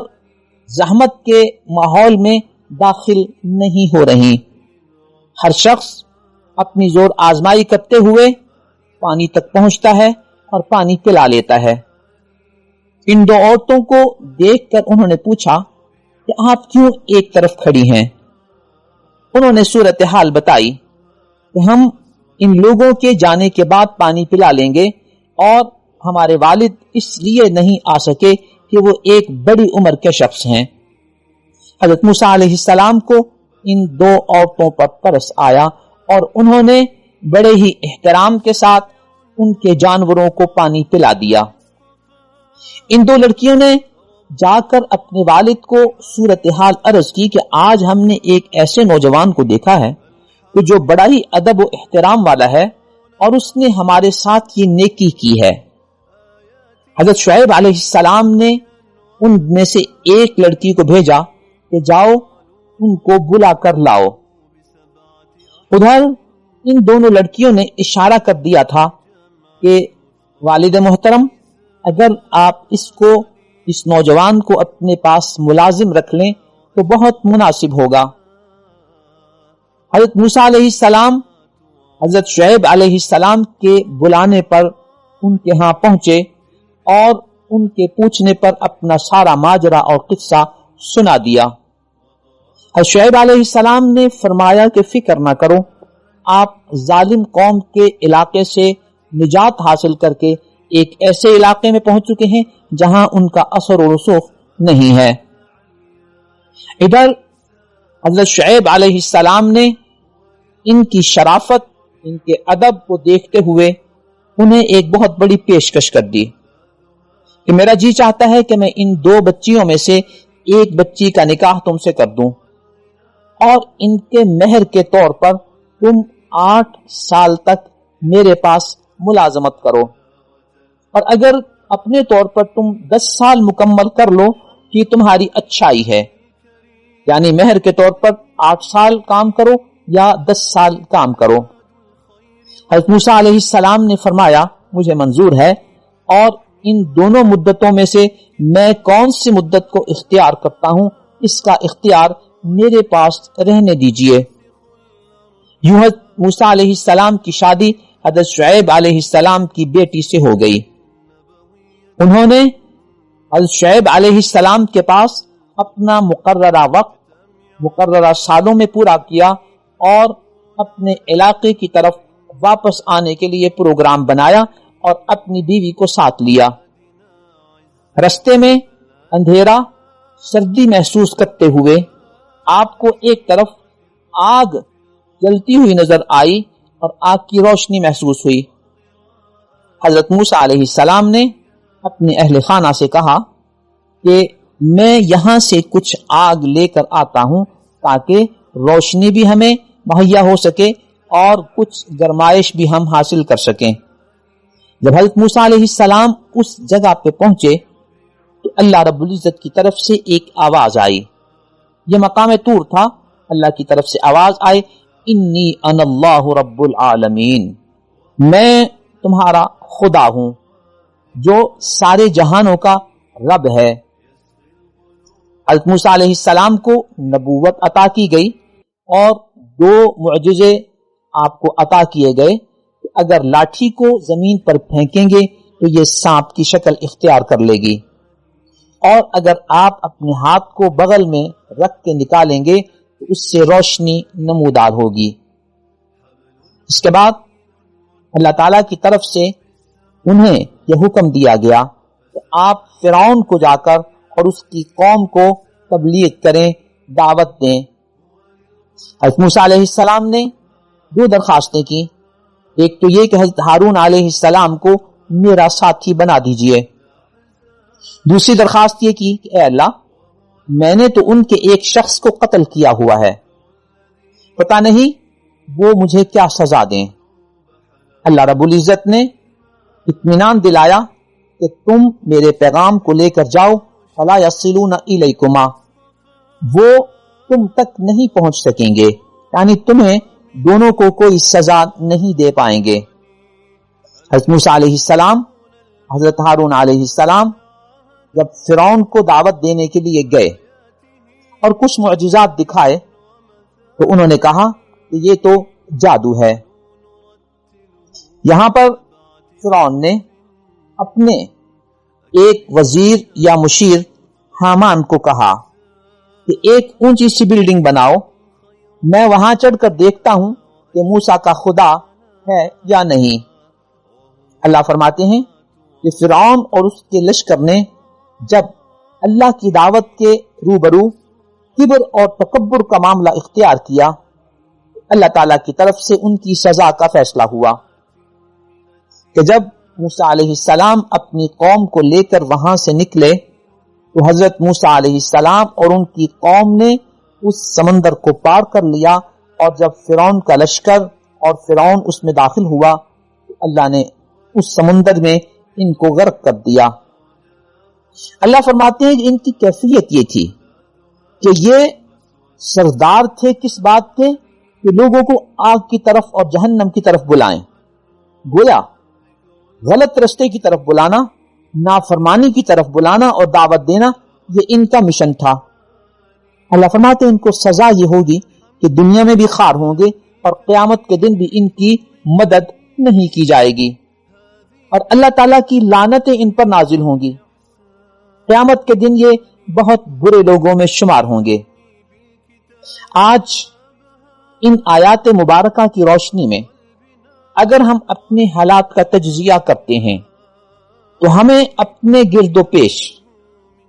زحمت کے ماحول میں داخل نہیں ہو رہی۔ ہر شخص اپنی زور آزمائی کرتے ہوئے پانی تک پہنچتا ہے اور پانی پلا لیتا ہے۔ ان دو عورتوں کو دیکھ کر انہوں نے پوچھا کہ آپ کیوں ایک طرف کھڑی ہیں؟ انہوں نے صورتحال بتائی کہ ہم ان لوگوں کے جانے کے بعد پانی پلا لیں گے، اور ہمارے والد اس لیے نہیں آ سکے کہ وہ ایک بڑی عمر کے شخص ہیں۔ حضرت موسیٰ علیہ السلام کو ان دو عورتوں پر ترس آیا اور انہوں نے بڑے ہی احترام کے ساتھ ان کے جانوروں کو پانی پلا دیا۔ ان دو لڑکیوں نے جا کر اپنے والد کو صورتحال عرض کی کہ آج ہم نے ایک ایسے نوجوان کو دیکھا ہے کہ جو بڑا ہی ادب و احترام والا ہے، اور اس نے ہمارے ساتھ یہ نیکی کی ہے۔ حضرت شعیب علیہ السلام نے ان میں سے ایک لڑکی کو بھیجا کہ جاؤ ان کو بلا کر لاؤ۔ ادھر ان دونوں لڑکیوں نے اشارہ کر دیا تھا کہ والد محترم، اگر آپ اس نوجوان کو اپنے پاس ملازم رکھ لیں تو بہت مناسب ہوگا۔ حضرت موسیٰ علیہ السلام حضرت شعیب علیہ السلام کے بلانے پر ان کے ہاں پہنچے اور ان کے پوچھنے پر اپنا سارا ماجرا اور قصہ سنا دیا۔ حضرت شعیب علیہ السلام نے فرمایا کہ فکر نہ کرو، آپ ظالم قوم کے علاقے سے نجات حاصل کر کے ایک ایسے علاقے میں پہنچ چکے ہیں جہاں ان کا اثر و رسوخ نہیں ہے۔ ادھر حضرت شعیب علیہ السلام نے ان کی شرافت، ان کے ادب کو دیکھتے ہوئے انہیں ایک بہت بڑی پیشکش کر دی کہ میرا جی چاہتا ہے کہ میں ان دو بچیوں میں سے ایک بچی کا نکاح تم سے کر دوں، اور ان کے مہر کے طور پر تم 8 سال تک میرے پاس ملازمت کرو، اور اگر اپنے طور پر تم 10 سال مکمل کر لو کہ تمہاری اچھائی ہے، یعنی مہر کے طور پر 8 سال کام کرو یا 10 سال کام کرو۔ حضرت موسیٰ علیہ السلام نے فرمایا مجھے منظور ہے، اور ان دونوں مدتوں میں سے میں کون سی مدت کو اختیار کرتا ہوں اس کا اختیار میرے پاس رہنے دیجئے۔ یوں حضرت موسیٰ علیہ السلام کی شادی حضرت شعیب علیہ السلام کی بیٹی سے ہو گئی۔ انہوں نے حضرت شعیب علیہ السلام کے پاس اپنا مقررہ وقت مقررہ سالوں میں پورا کیا اور اپنے علاقے کی طرف واپس آنے کے لیے پروگرام بنایا اور اپنی بیوی کو ساتھ لیا۔ رستے میں اندھیرا، سردی محسوس کرتے ہوئے آپ کو ایک طرف آگ جلتی ہوئی نظر آئی اور آگ کی روشنی محسوس ہوئی۔ حضرت موسیٰ علیہ السلام نے اپنے اہل خانہ سے کہا کہ میں یہاں سے کچھ آگ لے کر آتا ہوں تاکہ روشنی بھی ہمیں مہیا ہو سکے اور کچھ گرمائش بھی ہم حاصل کر سکیں۔ جب حضرت موسیٰ علیہ السلام اس جگہ پہ پہنچے تو اللہ رب العزت کی طرف سے ایک آواز آئی۔ یہ مقام طور تھا۔ اللہ کی طرف سے آواز آئی، انی انا اللہ رب العالمین، میں تمہارا خدا ہوں جو سارے جہانوں کا رب ہے۔ حضرت موسیٰ علیہ السلام کو نبوت عطا کی گئی اور 2 معجزے آپ کو عطا کیے گئے کہ اگر لاٹھی کو زمین پر پھینکیں گے تو یہ سانپ کی شکل اختیار کر لے گی، اور اگر آپ اپنے ہاتھ کو بغل میں رکھ کے نکالیں گے تو اس سے روشنی نمودار ہوگی۔ اس کے بعد اللہ تعالی کی طرف سے انہیں یہ حکم دیا گیا کہ آپ فرعون کو جا کر اور اس کی قوم کو تبلیغ کریں، دعوت دیں۔ حضرت موسیٰ علیہ السلام نے 2 درخواستیں کی۔ ایک تو یہ کہ حضرت ہارون علیہ السلام کو میرا ساتھی بنا دیجئے۔ دوسری درخواست یہ کی کہ اے اللہ، میں نے تو ان کے ایک شخص کو قتل کیا ہوا ہے، پتہ نہیں وہ مجھے کیا سزا دیں۔ اللہ رب العزت نے اطمینان دلایا کہ تم میرے پیغام کو لے کر جاؤ، فلا یصلون الیکما، وہ تم تک نہیں پہنچ سکیں گے، یعنی تمہیں دونوں کو کوئی سزا نہیں دے پائیں گے۔ حضرت موسیٰ علیہ السلام، حضرت ہارون علیہ السلام جب فرعون کو دعوت دینے کے لیے گئے، اور کچھ معجزات دکھائے تو انہوں نے کہا کہ یہ تو جادو ہے۔ یہاں پر فرعون نے اپنے ایک وزیر یا مشیر حامان کو کہا کہ ایک اونچی سی بلڈنگ بناؤ، میں وہاں چڑھ کر دیکھتا ہوں کہ موسیٰ کا خدا ہے یا نہیں۔ اللہ فرماتے ہیں کہ فرعون اور اس کے لشکر نے جب اللہ کی دعوت کے روبرو کبر اور تکبر کا معاملہ اختیار کیا، اللہ تعالیٰ کی طرف سے ان کی سزا کا فیصلہ ہوا کہ جب موسیٰ علیہ السلام اپنی قوم کو لے کر وہاں سے نکلے تو حضرت موسیٰ علیہ السلام اور ان کی قوم نے اس سمندر کو پار کر لیا، اور جب فرعون کا لشکر اور فرعون اس میں داخل ہوا تو اللہ نے اس سمندر میں ان کو غرق کر دیا۔ اللہ فرماتے ہیں کہ ان کی کیفیت یہ تھی کہ یہ سردار تھے کس بات کے کہ لوگوں کو آگ کی طرف اور جہنم کی طرف بلائیں، گویا غلط رستے کی طرف بلانا، نافرمانی کی طرف بلانا اور دعوت دینا، یہ ان کا مشن تھا۔ اللہ فرماتے ہیں ان کو سزا یہ ہوگی کہ دنیا میں بھی خار ہوں گے اور قیامت کے دن بھی ان کی مدد نہیں کی جائے گی، اور اللہ تعالیٰ کی لعنتیں ان پر نازل ہوں گی۔ قیامت کے دن یہ بہت برے لوگوں میں شمار ہوں گے۔ آج ان آیات مبارکہ کی روشنی میں اگر ہم اپنے حالات کا تجزیہ کرتے ہیں تو ہمیں اپنے گرد و پیش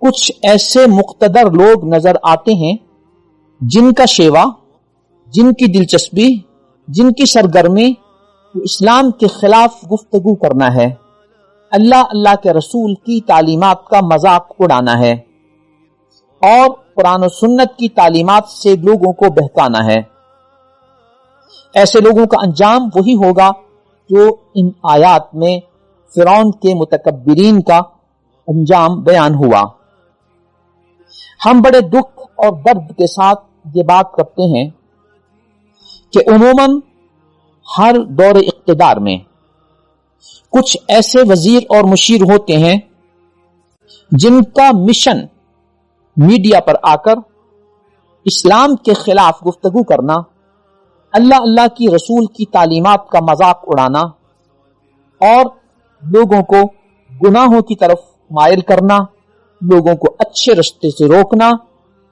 کچھ ایسے مقتدر لوگ نظر آتے ہیں جن کا شیوا، جن کی دلچسپی، جن کی سرگرمی اسلام کے خلاف گفتگو کرنا ہے، اللہ کے رسول کی تعلیمات کا مذاق اڑانا ہے اور قرآن و سنت کی تعلیمات سے لوگوں کو بہکانا ہے۔ ایسے لوگوں کا انجام وہی ہوگا جو ان آیات میں فرعون کے متکبرین کا انجام بیان ہوا۔ ہم بڑے دکھ اور درد کے ساتھ یہ بات کرتے ہیں کہ عموماً ہر دور اقتدار میں کچھ ایسے وزیر اور مشیر ہوتے ہیں جن کا مشن میڈیا پر آ کر اسلام کے خلاف گفتگو کرنا، اللہ کی رسول کی تعلیمات کا مذاق اڑانا اور لوگوں کو گناہوں کی طرف مائل کرنا، لوگوں کو اچھے رستے سے روکنا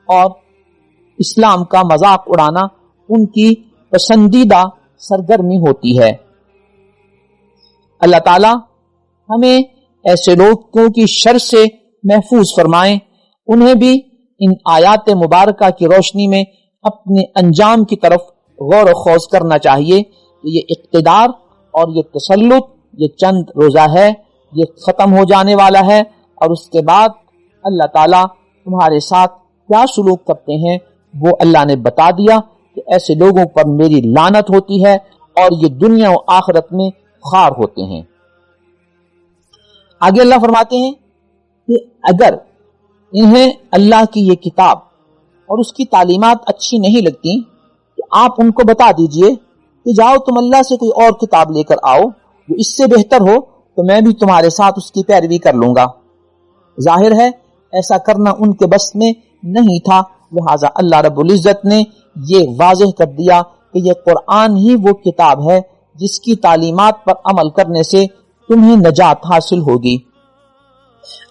اور اسلام کا مذاق اڑانا ان کی پسندیدہ سرگرمی ہوتی ہے۔ اللہ تعالی ہمیں ایسے لوگوں کی شر سے محفوظ فرمائیں، انہیں بھی ان آیات مبارکہ کی روشنی میں اپنے انجام کی طرف غور و خوض کرنا چاہیے کہ یہ اقتدار اور یہ تسلط یہ چند روزہ ہے، یہ ختم ہو جانے والا ہے، اور اس کے بعد اللہ تعالیٰ تمہارے ساتھ کیا سلوک کرتے ہیں وہ اللہ نے بتا دیا کہ ایسے لوگوں پر میری لعنت ہوتی ہے اور یہ دنیا و آخرت میں خار ہوتے ہیں۔ آگے اللہ فرماتے ہیں کہ اگر انہیں اللہ کی یہ کتاب اور اس کی تعلیمات اچھی نہیں لگتی تو آپ ان کو بتا دیجئے کہ جاؤ تم اللہ سے کوئی اور کتاب لے کر آؤ جو اس سے بہتر ہو، تو میں بھی تمہارے ساتھ اس کی پیروی کر لوں گا۔ ظاہر ہے ایسا کرنا ان کے بس میں نہیں تھا، لہٰذا اللہ رب العزت نے یہ واضح کر دیا کہ یہ قرآن ہی وہ کتاب ہے جس کی تعلیمات پر عمل کرنے سے تمہیں نجات حاصل ہوگی۔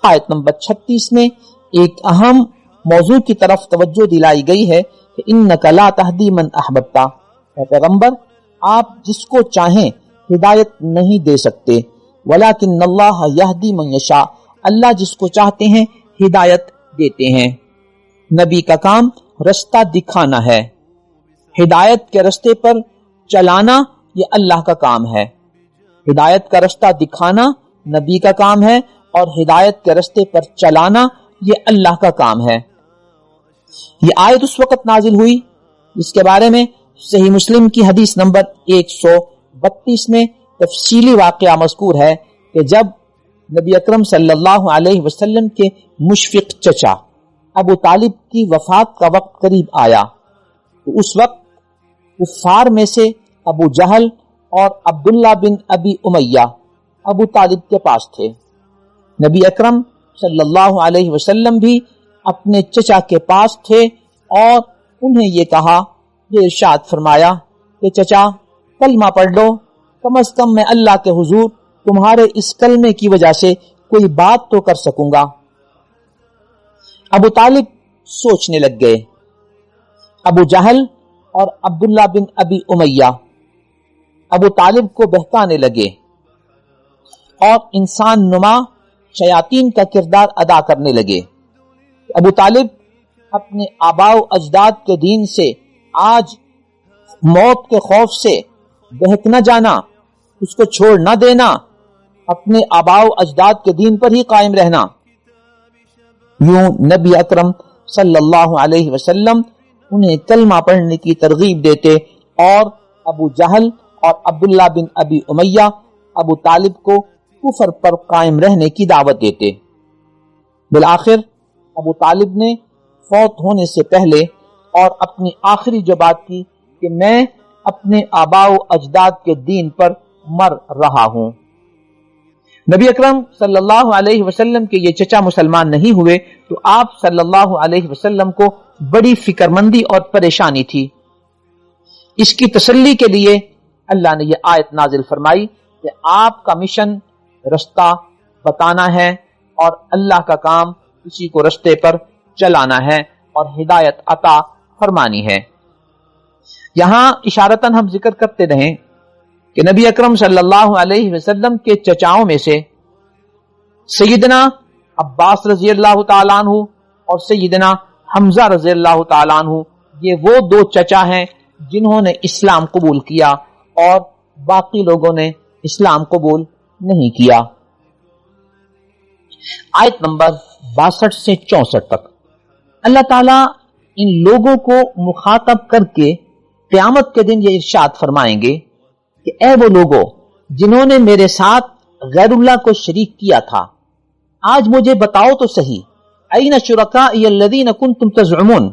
آیت نمبر 36 میں ایک اہم موضوع کی طرف توجہ دلائی گئی ہے کہ انک لا تہدی من احببت، اے پیغمبر آپ جس کو چاہیں ہدایت نہیں دے سکتے، ولکن اللہ یہدی من یشاء، اللہ جس کو چاہتے ہیں ہدایت دیتے ہیں۔ نبی کا کام رستہ دکھانا ہے، ہدایت کے رستے پر چلانا یہ اللہ کا کام ہے۔ ہدایت کا رستہ دکھانا نبی کا کام ہے اور ہدایت کے رستے پر چلانا یہ اللہ کا کام ہے۔ یہ آیت اس وقت نازل ہوئی جس کے بارے میں صحیح مسلم کی حدیث نمبر 132 میں تفصیلی واقعہ مذکور ہے کہ جب نبی اکرم صلی اللہ علیہ وسلم کے مشفق چچا ابو طالب کی وفات کا وقت قریب آیا تو اس وقت کفار میں سے ابو جہل اور عبداللہ بن ابی امیہ ابو طالب کے پاس تھے۔ نبی اکرم صلی اللہ علیہ وسلم بھی اپنے چچا کے پاس تھے اور انہیں یہ کہا، یہ ارشاد فرمایا کہ چچا کلمہ پڑھ لو، کم از کم میں اللہ کے حضور تمہارے اس کلمے کی وجہ سے کوئی بات تو کر سکوں گا۔ ابو طالب سوچنے لگ گئے۔ ابو جہل اور عبداللہ بن ابی امیہ ابو طالب کو بہکانے لگے اور انسان نما شیاطین کا کردار ادا کرنے لگے۔ ابو طالب اپنے آباء و اجداد کے دین سے آج موت کے خوف سے بہک نہ جانا، اس کو چھوڑ نہ دینا، اپنے آباء و اجداد کے دین پر ہی قائم رہنا۔ یوں نبی اکرم صلی اللہ علیہ وسلم انہیں کلمہ پڑھنے کی ترغیب دیتے اور ابو جہل اور عبداللہ بن ابی امیہ ابو طالب کو کفر پر قائم رہنے کی دعوت دیتے۔ بالآخر ابو طالب نے فوت ہونے سے پہلے اور اپنی آخری جو بات کی کہ میں اپنے آباء و اجداد کے دین پر مر رہا ہوں۔ نبی اکرم صلی اللہ علیہ وسلم کے یہ چچا مسلمان نہیں ہوئے تو آپ صلی اللہ علیہ وسلم کو بڑی فکر مندی اور پریشانی تھی۔ اس کی تسلی کے لیے اللہ نے یہ آیت نازل فرمائی کہ آپ کا مشن رستہ بتانا ہے اور اللہ کا کام کسی کو رستے پر چلانا ہے اور ہدایت عطا فرمانی ہے۔ یہاں اشارتاً ہم ذکر کرتے رہیں کہ نبی اکرم صلی اللہ علیہ وسلم کے چچاؤں میں سے سیدنا عباس رضی اللہ تعالیٰ عنہ اور سیدنا حمزہ رضی اللہ تعالیٰ عنہ، یہ وہ دو چچا ہیں جنہوں نے اسلام قبول کیا اور باقی لوگوں نے اسلام قبول نہیں کیا۔ آیت نمبر 62 سے 64 تک اللہ تعالیٰ ان لوگوں کو مخاطب کر کے قیامت کے دن یہ ارشاد فرمائیں گے کہ اے وہ لوگوں جنہوں نے میرے ساتھ غیر اللہ کو شریک کیا تھا، آج مجھے بتاؤ تو صحیح، این شرکائی الذین کنتم تزعمون،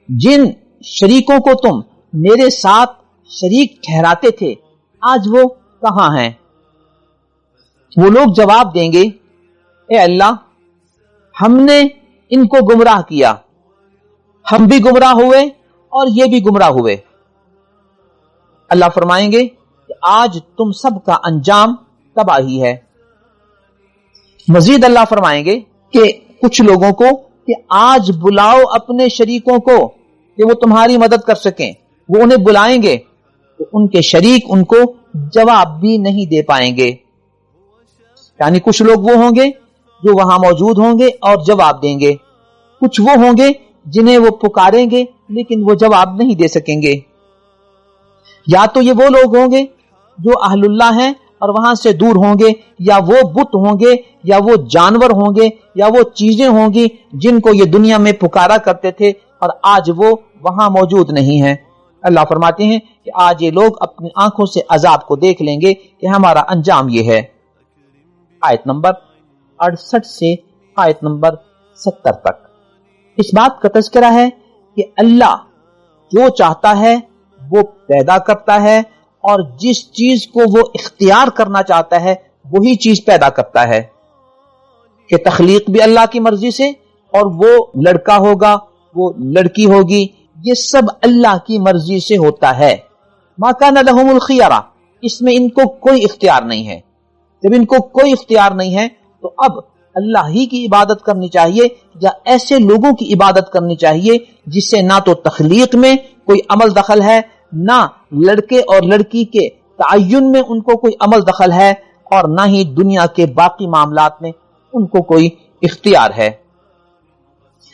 جن شریکوں کو تم میرے ساتھ شریک ٹھہراتے تھے آج وہ کہاں ہیں؟ وہ لوگ جواب دیں گے اے اللہ ہم نے ان کو گمراہ کیا، ہم بھی گمراہ ہوئے اور یہ بھی گمراہ ہوئے۔ اللہ فرمائیں گے کہ آج تم سب کا انجام تباہی ہے۔ مزید اللہ فرمائیں گے کہ کچھ لوگوں کو کہ آج بلاؤ اپنے شریکوں کو کہ وہ تمہاری مدد کر سکیں، وہ انہیں بلائیں گے تو ان کے شریک ان کو جواب بھی نہیں دے پائیں گے۔ یعنی کچھ لوگ وہ ہوں گے جو وہاں موجود ہوں گے اور جواب دیں گے، کچھ وہ ہوں گے جنہیں وہ پکاریں گے لیکن وہ جواب نہیں دے سکیں گے۔ یا تو یہ وہ لوگ ہوں گے جو اہل اللہ ہیں اور وہاں سے دور ہوں گے، یا وہ بت ہوں گے، یا وہ جانور ہوں گے، یا وہ چیزیں ہوں گی جن کو یہ دنیا میں پکارا کرتے تھے اور آج وہ وہاں موجود نہیں ہیں۔ اللہ فرماتے ہیں کہ آج یہ لوگ اپنی آنکھوں سے عذاب کو دیکھ لیں گے کہ ہمارا انجام یہ ہے۔ آیت نمبر 68 سے آیت نمبر 70 تک اس بات کا تذکرہ ہے کہ اللہ جو چاہتا ہے وہ پیدا کرتا ہے اور جس چیز کو وہ اختیار کرنا چاہتا ہے وہی چیز پیدا کرتا ہے، کہ تخلیق بھی اللہ کی مرضی سے، اور وہ لڑکا ہوگا وہ لڑکی ہوگی، یہ سب اللہ کی مرضی سے ہوتا ہے۔ ما کان لہم الخیارہ، اس میں ان کو کوئی اختیار نہیں ہے۔ جب ان کو کوئی اختیار نہیں ہے تو اب اللہ ہی کی عبادت کرنی چاہیے یا ایسے لوگوں کی عبادت کرنی چاہیے جس سے نہ تو تخلیق میں کوئی عمل دخل ہے، نہ لڑکے اور لڑکی کے تعین میں ان کو کوئی عمل دخل ہے، اور نہ ہی دنیا کے باقی معاملات میں ان کو کوئی اختیار ہے۔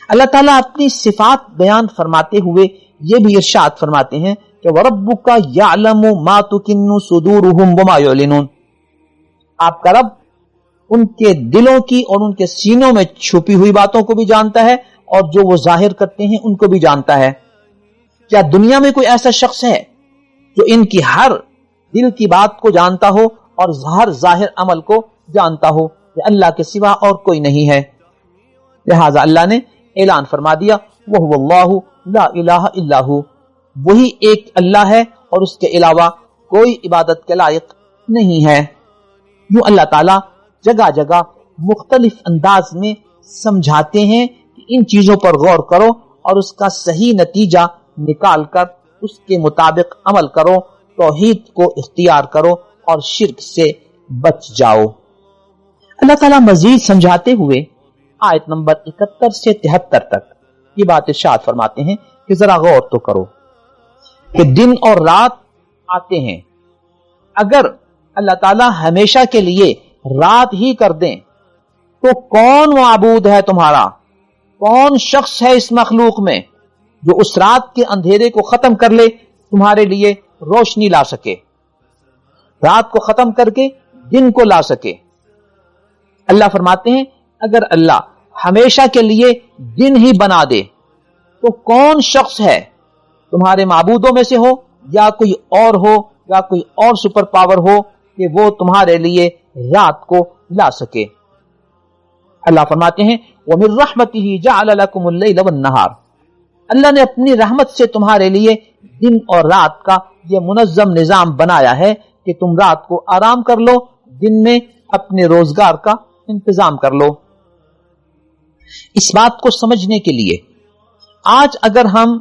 اللہ تعالیٰ اپنی صفات بیان فرماتے ہوئے یہ بھی ارشاد فرماتے ہیں کہ وَرَبُّكَ يَعْلَمُ مَا تُكِنُّ صُدُورُهُمْ وَمَا يُعْلِنُونَ، آپ کا رب ان کے دلوں کی اور ان کے سینوں میں چھپی ہوئی باتوں کو بھی جانتا ہے اور جو وہ ظاہر کرتے ہیں ان کو بھی جانتا ہے۔ کیا دنیا میں کوئی ایسا شخص ہے جو ان کی ہر دل کی بات کو جانتا ہو اور ہر ظاہر عمل کو جانتا ہو؟ کہ اللہ کے سوا اور کوئی نہیں ہے۔ لہذا اللہ نے اعلان فرما دیا وَهُوَ اللَّهُ لَا إِلَهَ إِلَّا هُوَ، وہی ایک اللہ ہے اور اس کے علاوہ کوئی عبادت کے لائق نہیں ہے۔ یوں اللہ تعالیٰ جگہ جگہ مختلف انداز میں سمجھاتے ہیں کہ ان چیزوں پر غور کرو اور اس کا صحیح نتیجہ نکال کر اس کے مطابق عمل کرو، توحید کو اختیار کرو اور شرک سے بچ جاؤ۔ اللہ تعالیٰ مزید سمجھاتے ہوئے آیت نمبر 71 سے 73 تک یہ بات ارشاد فرماتے ہیں کہ ذرا غور تو کرو کہ دن اور رات آتے ہیں، اگر اللہ تعالیٰ ہمیشہ کے لیے رات ہی کر دیں تو کون معبود ہے تمہارا؟ کون شخص ہے اس مخلوق میں جو اس رات کے اندھیرے کو ختم کر لے، تمہارے لیے روشنی لا سکے، رات کو ختم کر کے دن کو لا سکے؟ اللہ فرماتے ہیں اگر اللہ ہمیشہ کے لیے دن ہی بنا دے تو کون شخص ہے تمہارے معبودوں میں سے ہو یا کوئی اور ہو یا کوئی اور سپر پاور ہو کہ وہ تمہارے لیے رات کو لا سکے؟ اللہ فرماتے ہیں وَمِن رَحْمَتِهِ جَعَلَ لَكُمُ اللَّيْلَ وَالنَّهَارَ، اللہ نے اپنی رحمت سے تمہارے لیے دن اور رات کا یہ منظم نظام بنایا ہے کہ تم رات کو آرام کر لو، دن میں اپنے روزگار کا انتظام کر لو۔ اس بات کو سمجھنے کے لیے آج اگر ہم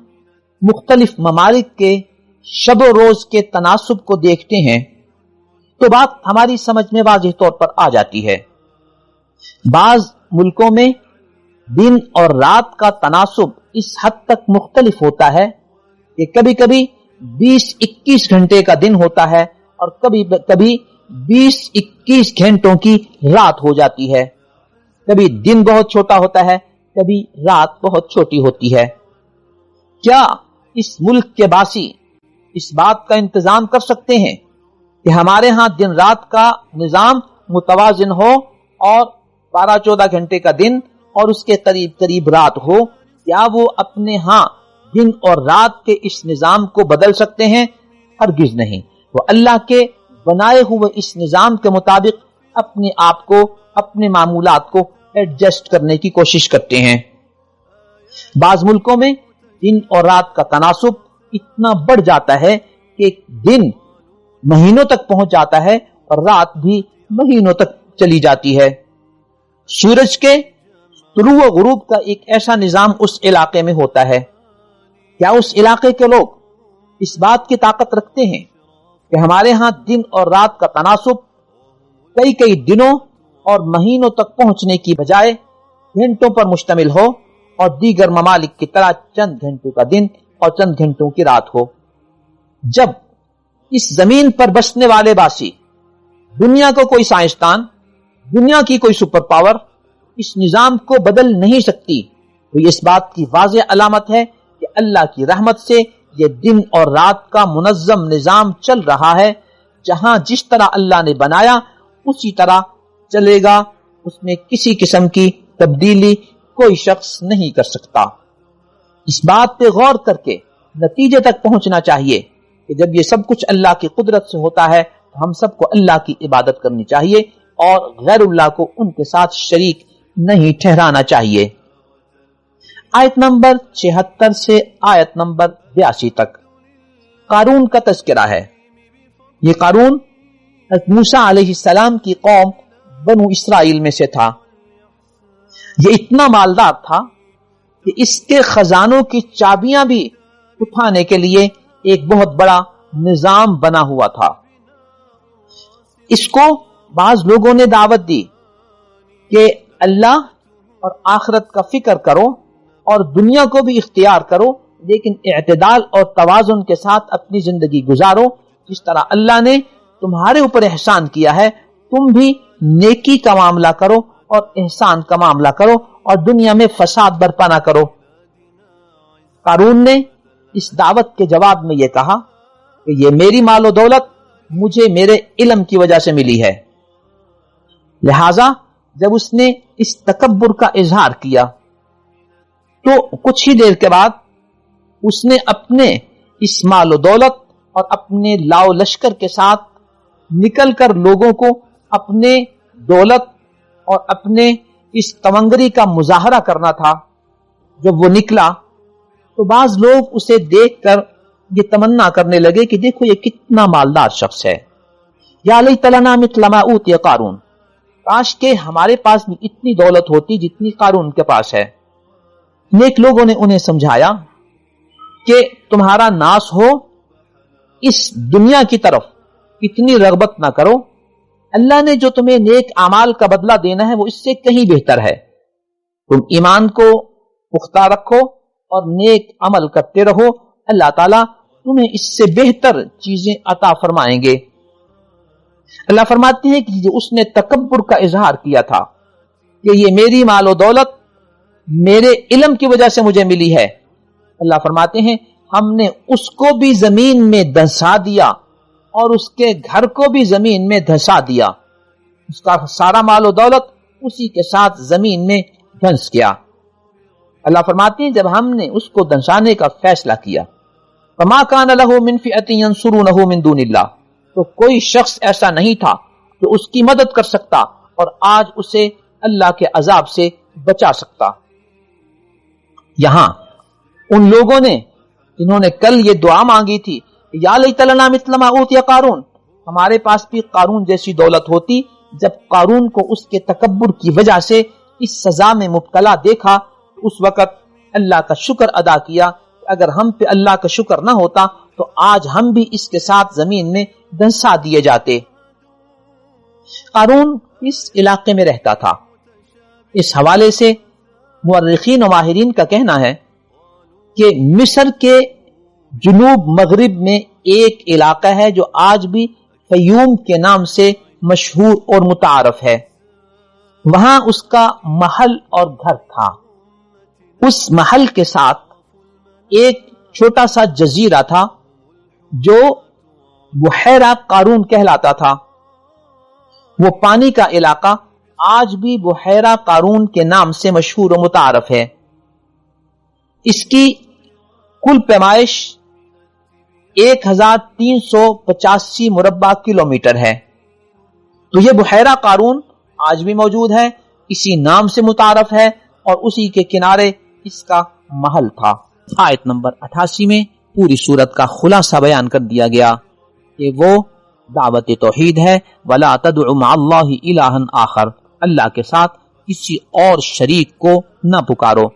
مختلف ممالک کے شب و روز کے تناسب کو دیکھتے ہیں تو بات ہماری سمجھ میں واضح طور پر آ جاتی ہے۔ بعض ملکوں میں دن اور رات کا تناسب اس حد تک مختلف ہوتا ہے کہ کبھی کبھی 20-21 گھنٹے کا دن ہوتا ہے اور کبھی کبھی 20-21 گھنٹوں کی رات ہو جاتی ہے، کبھی دن بہت چھوٹا ہوتا ہے، کبھی رات بہت چھوٹی ہوتی ہے۔ کیا اس ملک کے باسی اس بات کا انتظام کر سکتے ہیں کہ ہمارے ہاں دن رات کا نظام متوازن ہو اور 12-14 گھنٹے کا دن اور اس کے قریب قریب رات ہو؟ کیا وہ اپنے ہاں دن اور رات کے اس نظام کو بدل سکتے ہیں؟ ہرگز نہیں۔ وہ اللہ کے بنائے ہوئے اس نظام کے مطابق اپنے آپ کو، اپنے معمولات کو ایڈجسٹ کرنے کی کوشش کرتے ہیں۔ بعض ملکوں میں دن اور رات کا تناسب اتنا بڑھ جاتا ہے کہ دن مہینوں تک پہنچ جاتا ہے اور رات بھی مہینوں تک چلی جاتی ہے۔ سورج کے طلوع و غروب کا ایک ایسا نظام اس علاقے میں ہوتا ہے۔ کیا اس علاقے کے لوگ اس بات کی طاقت رکھتے ہیں کہ ہمارے ہاں دن اور رات کا تناسب کئی کئی دنوں اور مہینوں تک پہنچنے کی بجائے گھنٹوں پر مشتمل ہو اور دیگر ممالک کی طرح چند گھنٹوں کا دن اور چند گھنٹوں کی رات ہو؟ جب اس زمین پر بسنے والے باسی، دنیا کو کوئی سائنسدان، دنیا کی کوئی سپر پاور اس نظام کو بدل نہیں سکتی، تو یہ اس بات کی واضح علامت ہے کہ اللہ کی رحمت سے یہ دن اور رات کا منظم نظام چل رہا ہے۔ جہاں جس طرح اللہ نے بنایا اسی طرح چلے گا، اس میں کسی قسم کی تبدیلی کوئی شخص نہیں کر سکتا۔ اس بات پہ غور کر کے نتیجے تک پہنچنا چاہیے کہ جب یہ سب کچھ اللہ کی قدرت سے ہوتا ہے تو ہم سب کو اللہ کی عبادت کرنی چاہیے اور غیر اللہ کو ان کے ساتھ شریک نہیں ٹھہرانا چاہیے۔ آیت نمبر 76 سے آیت نمبر 82 تک قارون کا تذکرہ ہے۔ یہ قارون موسیٰ علیہ السلام کی قوم بنو اسرائیل میں سے تھا۔ یہ اتنا مالدار تھا کہ اس کے خزانوں کی چابیاں بھی اٹھانے کے لیے ایک بہت بڑا نظام بنا ہوا تھا۔ اس کو بعض لوگوں نے دعوت دی کہ اللہ اور آخرت کا فکر کرو اور دنیا کو بھی اختیار کرو، لیکن اعتدال اور توازن کے ساتھ اپنی زندگی گزارو۔ جس طرح اللہ نے تمہارے اوپر احسان کیا ہے تم بھی نیکی کا معاملہ کرو اور احسان کا معاملہ کرو اور دنیا میں فساد برپا نہ کرو۔ قارون نے اس دعوت کے جواب میں یہ کہا کہ یہ میری مال و دولت مجھے میرے علم کی وجہ سے ملی ہے، لہذا جب اس نے اس تکبر کا اظہار کیا تو کچھ ہی دیر کے بعد اس نے اپنے اس مال و دولت اور اپنے لاؤ لشکر کے ساتھ نکل کر لوگوں کو اپنے دولت اور اپنے اس تونگری کا مظاہرہ کرنا تھا۔ جب وہ نکلا تو بعض لوگ اسے دیکھ کر یہ تمنا کرنے لگے کہ دیکھو یہ کتنا مالدار شخص ہے، یا لیت لنا مثل ما اوتی قارون، کاش کہ ہمارے پاس بھی اتنی دولت ہوتی جتنی قارون کے پاس ہے۔ نیک لوگوں نے انہیں سمجھایا کہ تمہارا ناس ہو، اس دنیا کی طرف اتنی رغبت نہ کرو، اللہ نے جو تمہیں نیک اعمال کا بدلہ دینا ہے وہ اس سے کہیں بہتر ہے، تم ایمان کو پختہ رکھو اور نیک عمل کرتے رہو، اللہ تعالیٰ تمہیں اس سے بہتر چیزیں عطا فرمائیں گے۔ اللہ فرماتے ہیں کہ اس نے تکبر کا اظہار کیا تھا کہ یہ میری مال و دولت میرے علم کی وجہ سے مجھے ملی ہے، اللہ فرماتے ہیں ہم نے اس کو بھی زمین میں دھنسا دیا اور اس کے گھر کو بھی زمین میں دھنسا دیا، اس کا سارا مال و دولت اسی کے ساتھ زمین میں دھنس گیا۔ اللہ فرماتے ہیں جب ہم نے اس کو دھنسانے کا فیصلہ کیا، فما کان لہ من فئۃ ینصرونہ من دون اللہ، تو کوئی شخص ایسا نہیں تھا جو اس کی مدد کر سکتا اور آج اسے اللہ کے عذاب سے بچا سکتا۔ یہاں ان لوگوں نے جنہوں نے کل یہ دعا مانگی تھی یا لیت لنا مثل ما اوتی قارون، ہمارے پاس بھی قارون جیسی دولت ہوتی، جب قارون کو اس کے تکبر کی وجہ سے اس سزا میں مبتلا دیکھا اس وقت اللہ کا شکر ادا کیا کہ اگر ہم پہ اللہ کا شکر نہ ہوتا تو آج ہم بھی اس کے ساتھ زمین میں دھنسا دیے جاتے۔ قارون اس علاقے میں رہتا تھا۔ اس حوالے سے مورخین و ماہرین کا کہنا ہے کہ مصر کے جنوب مغرب میں ایک علاقہ ہے جو آج بھی فیوم کے نام سے مشہور اور متعارف ہے، وہاں اس کا محل اور گھر تھا۔ اس محل کے ساتھ ایک چھوٹا سا جزیرہ تھا جو بحیرہ قارون کہلاتا تھا۔ وہ پانی کا علاقہ آج بھی بحیرہ قارون کے نام سے مشہور و متعارف ہے۔ اس کی کل پیمائش 1385 مربع کلومیٹر ہے۔ تو یہ بحیرہ قارون آج بھی موجود ہے، اسی نام سے متعارف ہے اور اسی کے کنارے اس کا محل تھا۔ آیت نمبر 88 میں پوری سورت کا خلاصہ بیان کر دیا گیا کہ وہ دعوت توحید ہے، وَلَا تَدْعُ مَعَ اللَّهِ إِلَٰهًا آخر، اللہ کے ساتھ کسی اور شریک کو نہ پکارو۔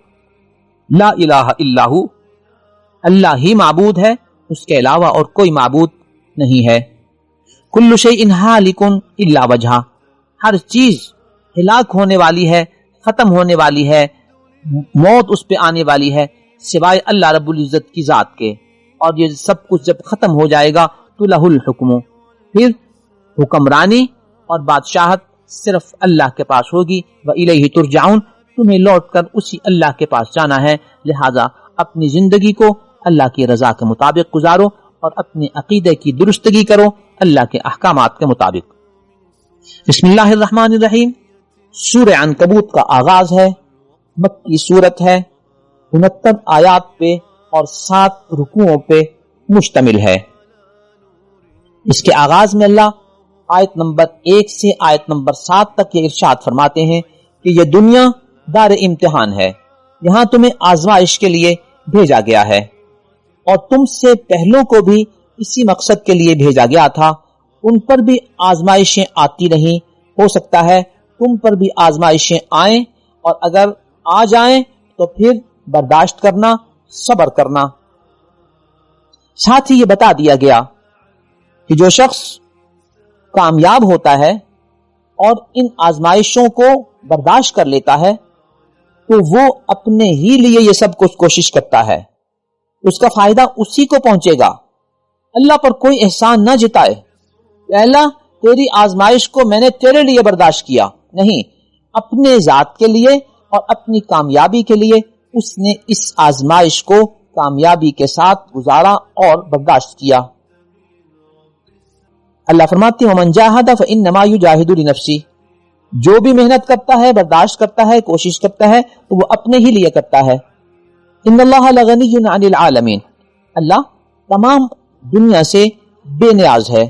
لا الہ الا ہو، اللہ ہی معبود ہے، اس کے علاوہ اور کوئی معبود نہیں ہے۔ کل شیء ہالک الا وجہہ، ہر چیز ہلاک ہونے والی ہے، ختم ہونے والی ہے، موت اس پہ آنے والی ہے سوائے اللہ رب العزت کی ذات کے، اور یہ سب کچھ جب ختم ہو جائے گا تو لہ الحکم، پھر حکمرانی اور بادشاہت صرف اللہ کے پاس ہوگی، وإلیہ ترجعون، تمہیں لوٹ کر اسی اللہ کے پاس جانا ہے، لہذا اپنی زندگی کو اللہ کی رضا کے مطابق گزارو اور اپنے عقیدے کی درستگی کرو اللہ کے احکامات کے مطابق۔ بسم اللہ الرحمن الرحیم، سورہ عنکبوت کا آغاز ہے، مکی صورت ہے، 69 آیات پہ اور 7 رکوعوں پہ مشتمل ہے۔ اس کے آغاز میں اللہ آیت نمبر 1 سے آیت نمبر 7 تک یہ ارشاد فرماتے ہیں کہ یہ دنیا دار امتحان ہے، یہاں تمہیں آزمائش کے لیے بھیجا گیا ہے، اور تم سے پہلوں کو بھی اسی مقصد کے لیے بھیجا گیا تھا، ان پر بھی آزمائشیں آتی رہیں، ہو سکتا ہے تم پر بھی آزمائشیں آئیں، اور اگر آ جائیں تو پھر برداشت کرنا، صبر کرنا۔ ساتھ ہی یہ بتا دیا گیا کہ جو شخص کامیاب ہوتا ہے اور ان آزمائشوں کو برداشت کر لیتا ہے تو وہ اپنے ہی لیے یہ سب کچھ کوشش کرتا ہے، اس کا فائدہ اسی کو پہنچے گا۔ اللہ پر کوئی احسان نہ جتائے کہ اللہ تیری آزمائش کو میں نے تیرے لیے برداشت کیا، نہیں، اپنے ذات کے لیے اور اپنی کامیابی کے لیے اس نے اس آزمائش کو کامیابی کے ساتھ گزارا اور برداشت کیا۔ اللہ فرماتے ہیں وَمَنْ جَاهَدَ فَإِنَّمَا يُجَاهِدُ لِنَفْسِهِ، جو بھی محنت کرتا ہے، برداشت کرتا ہے، کوشش کرتا ہے تو وہ اپنے ہی لیے کرتا ہے۔ ان اللہ لغنی عن العالمین، اللہ تمام دنیا سے بے نیاز ہے۔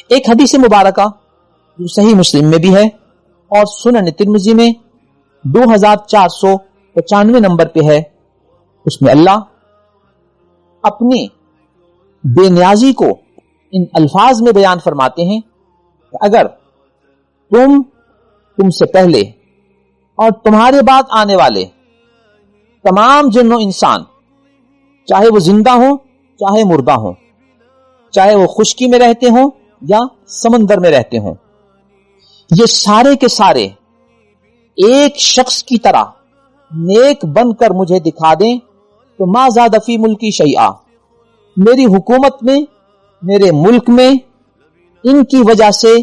ایک حدیث مبارکہ جو صحیح مسلم میں بھی ہے اور سنن ترمذی میں 2495 نمبر پہ ہے، اس میں اللہ اپنی بے نیازی کو ان الفاظ میں بیان فرماتے ہیں کہ اگر تم سے پہلے اور تمہارے بعد آنے والے تمام جن و انسان، چاہے وہ زندہ ہوں چاہے مردہ ہوں، چاہے وہ خشکی میں رہتے ہوں یا سمندر میں رہتے ہوں، یہ سارے کے سارے ایک شخص کی طرح نیک بن کر مجھے دکھا دیں تو ما زاد فی ملکی شیئا، میری حکومت میں، میرے ملک میں ان کی وجہ سے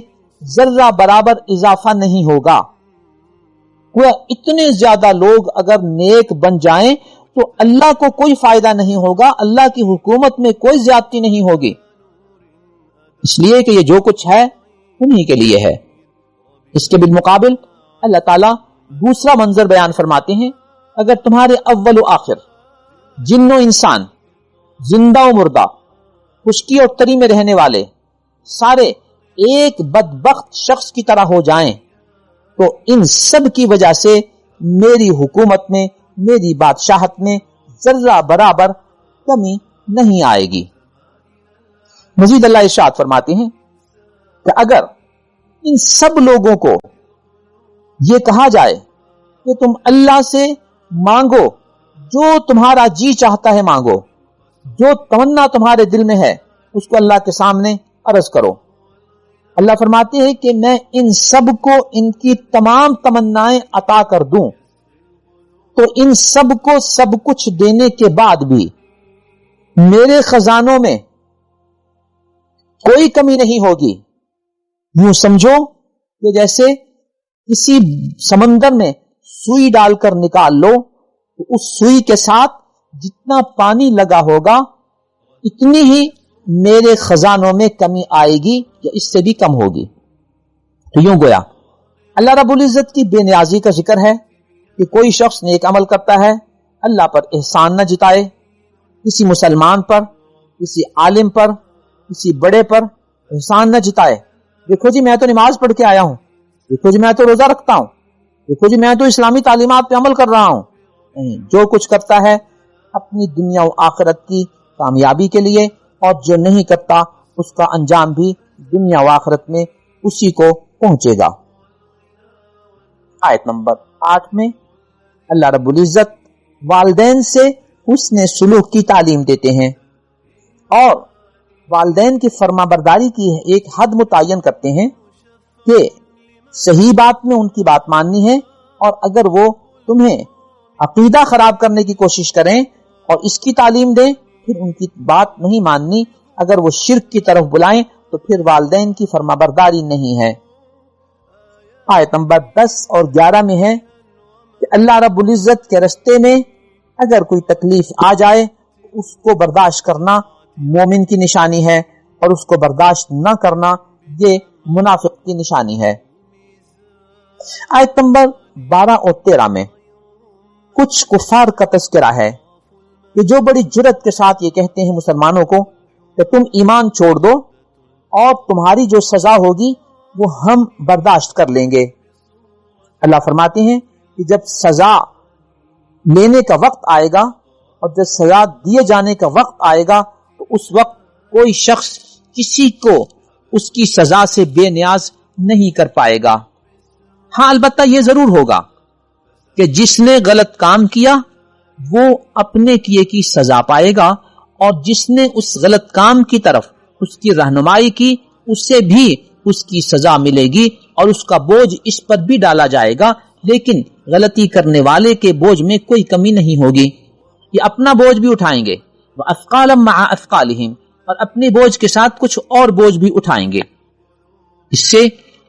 ذرہ برابر اضافہ نہیں ہوگا۔ وہ اتنے زیادہ لوگ اگر نیک بن جائیں تو اللہ کو کوئی فائدہ نہیں ہوگا، اللہ کی حکومت میں کوئی زیادتی نہیں ہوگی، اس لیے کہ یہ جو کچھ ہے انہی کے لیے ہے۔ اس کے بالمقابل اللہ تعالیٰ دوسرا منظر بیان فرماتے ہیں، اگر تمہارے اول و آخر جن و انسان، زندہ و مردہ، خشکی اور تری میں رہنے والے سارے ایک بدبخت شخص کی طرح ہو جائیں تو ان سب کی وجہ سے میری حکومت میں، میری بادشاہت میں ذرہ برابر کمی نہیں آئے گی۔ مزید اللہ ارشاد فرماتے ہیں کہ اگر ان سب لوگوں کو یہ کہا جائے کہ تم اللہ سے مانگو جو تمہارا جی چاہتا ہے، مانگو جو تمنا تمہارے دل میں ہے اس کو اللہ کے سامنے عرض کرو، اللہ فرماتے ہیں کہ میں ان سب کو ان کی تمام تمنائیں عطا کر دوں تو ان سب کو سب کچھ دینے کے بعد بھی میرے خزانوں میں کوئی کمی نہیں ہوگی۔ یوں سمجھو کہ جیسے کسی سمندر میں سوئی ڈال کر نکال لو تو اس سوئی کے ساتھ جتنا پانی لگا ہوگا اتنی ہی میرے خزانوں میں کمی آئے گی یا اس سے بھی کم ہوگی۔ تو یوں گویا اللہ رب العزت کی بے نیازی کا ذکر ہے کہ کوئی شخص نیک عمل کرتا ہے، اللہ پر احسان نہ جتائے، کسی مسلمان پر، کسی عالم پر، کسی بڑے پر احسان نہ جتائے، دیکھو جی میں تو نماز پڑھ کے آیا ہوں، دیکھو جی میں تو روزہ رکھتا ہوں، دیکھو جی میں تو اسلامی تعلیمات پہ عمل کر رہا ہوں۔ نہیں، جو کچھ کرتا ہے اپنی دنیا و آخرت کی کامیابی کے لیے، اور جو نہیں کرتا اس کا انجام بھی دنیا و آخرت میں اسی کو پہنچے گا۔ آیت نمبر 8 میں اللہ رب العزت والدین سے حسن سلوک کی تعلیم دیتے ہیں اور والدین کی فرما برداری کی ایک حد متعین کرتے ہیں کہ صحیح بات میں ان کی بات ماننی ہے، اور اگر وہ تمہیں عقیدہ خراب کرنے کی کوشش کریں اور اس کی تعلیم دیں پھر ان کی بات نہیں ماننی، اگر وہ شرک کی طرف بلائیں تو پھر والدین کی فرما برداری نہیں ہے۔ آیت نمبر 10 اور 11 میں ہے کہ اللہ رب العزت کے رستے میں اگر کوئی تکلیف آ جائے تو اس کو برداشت کرنا مومن کی نشانی ہے، اور اس کو برداشت نہ کرنا یہ منافق کی نشانی ہے۔ آیت نمبر 12 اور 13 میں کچھ کفار کا تذکرہ ہے کہ جو بڑی جرات کے ساتھ یہ کہتے ہیں مسلمانوں کو کہ تم ایمان چھوڑ دو اور تمہاری جو سزا ہوگی وہ ہم برداشت کر لیں گے۔ اللہ فرماتے ہیں کہ جب سزا لینے کا وقت آئے گا اور جب سزا دیے جانے کا وقت آئے گا تو اس وقت کوئی شخص کسی کو اس کی سزا سے بے نیاز نہیں کر پائے گا۔ ہاں البتہ یہ ضرور ہوگا کہ جس نے غلط کام کیا وہ اپنے کیے کی سزا پائے گا، اور جس نے اس غلط کام کی طرف اس کی رہنمائی کی اسے بھی اس کی سزا ملے گی، اور اس کا بوجھ اس پر بھی ڈالا جائے گا، لیکن غلطی کرنے والے کے بوجھ میں کوئی کمی نہیں ہوگی، یہ اپنا بوجھ بھی اٹھائیں گے، وَأَثْقَالًا مَعَ أَثْقَالِهِمْ، اور اپنے بوجھ کے ساتھ کچھ اور بوجھ بھی اٹھائیں گے۔ اس سے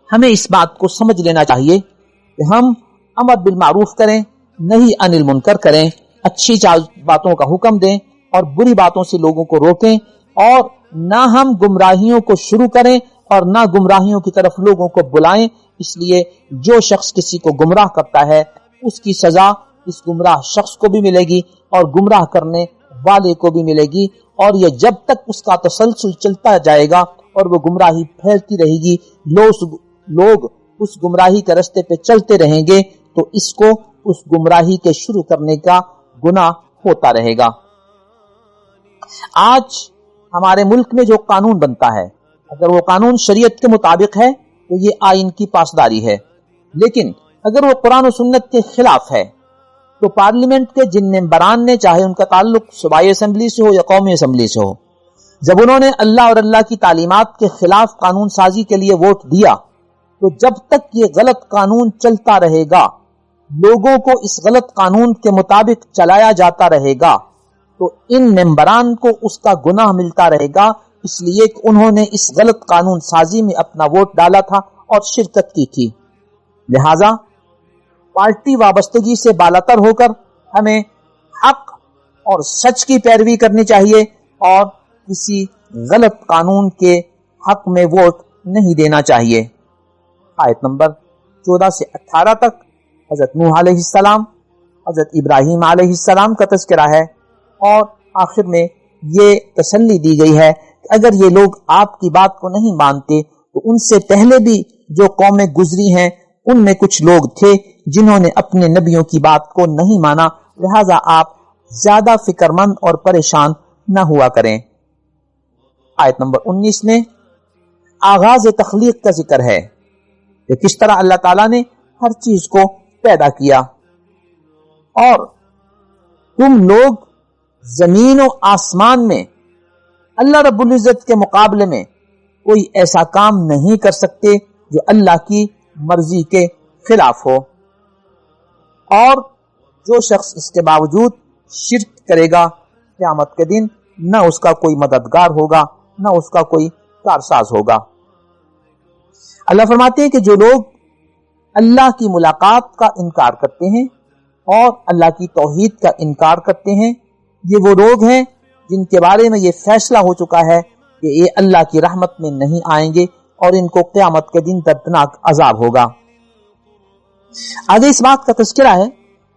ہمیں اس بات کو سمجھ لینا چاہیے کہ ہم امر بالمعروف کریں، نہی عن المنکر کریں، اچھی باتوں کا حکم دیں اور بری باتوں سے لوگوں کو روکیں، اور نہ ہم گمراہیوں کو شروع کریں اور نہ گمراہیوں کی طرف لوگوں کو بلائیں۔ اس لیے جو شخص کسی کو گمراہ کرتا ہے اس کی سزا اس گمراہ شخص کو بھی ملے گی اور گمراہ کرنے والے کو بھی ملے گی، اور یہ جب تک اس کا تسلسل چلتا جائے گا اور وہ گمراہی پھیلتی رہے گی، لوگ اس گمراہی کے راستے پہ چلتے رہیں گے تو اس کو اس گمراہی کے شروع کرنے کا گناہ ہوتا رہے گا۔ آج ہمارے ملک میں جو قانون بنتا ہے اگر وہ قانون شریعت کے مطابق ہے تو یہ آئین کی پاسداری ہے، لیکن اگر وہ قرآن و سنت کے خلاف ہے تو پارلیمنٹ کے جن ممبران نے، چاہے ان کا تعلق صوبائی اسمبلی سے ہو یا قومی اسمبلی سے ہو، جب انہوں نے اللہ اور اللہ کی تعلیمات کے خلاف قانون سازی کے لیے ووٹ دیا، تو جب تک یہ غلط قانون چلتا رہے گا، لوگوں کو اس غلط قانون کے مطابق چلایا جاتا رہے گا، تو ان ممبران کو اس کا گناہ ملتا رہے گا، اس لیے کہ انہوں نے اس غلط قانون سازی میں اپنا ووٹ ڈالا تھا اور شرکت کی تھی۔ لہذا پارٹی وابستگی سے بالاتر ہو کر ہمیں حق اور سچ کی پیروی کرنی چاہیے اور کسی غلط قانون کے حق میں ووٹ نہیں دینا چاہیے۔ آیت نمبر 14 سے 18 تک حضرت نوح علیہ السلام، حضرت ابراہیم علیہ السلام کا تذکرہ ہے، اور آخر میں یہ تسلی دی گئی ہے کہ اگر یہ لوگ آپ کی بات کو نہیں مانتے تو ان سے پہلے بھی جو قومیں گزری ہیں ان میں کچھ لوگ تھے جنہوں نے اپنے نبیوں کی بات کو نہیں مانا، لہذا آپ زیادہ فکر مند اور پریشان نہ ہوا کریں۔ آیت نمبر 19 میں آغاز تخلیق کا ذکر ہے کہ کس طرح اللہ تعالیٰ نے ہر چیز کو پیدا کیا، اور تم لوگ زمین و آسمان میں اللہ رب العزت کے مقابلے میں کوئی ایسا کام نہیں کر سکتے جو اللہ کی مرضی کے خلاف ہو، اور جو شخص اس کے باوجود شرک کرے گا قیامت کے دن نہ اس کا کوئی مددگار ہوگا نہ اس کا کوئی کارساز ہوگا۔ اللہ فرماتے ہیں کہ جو لوگ اللہ کی ملاقات کا انکار کرتے ہیں اور اللہ کی توحید کا انکار کرتے ہیں، یہ وہ لوگ ہیں جن کے بارے میں یہ فیصلہ ہو چکا ہے کہ یہ اللہ کی رحمت میں نہیں آئیں گے اور ان کو قیامت کے دن دردناک عذاب ہوگا۔ آگے اس بات کا تذکرہ ہے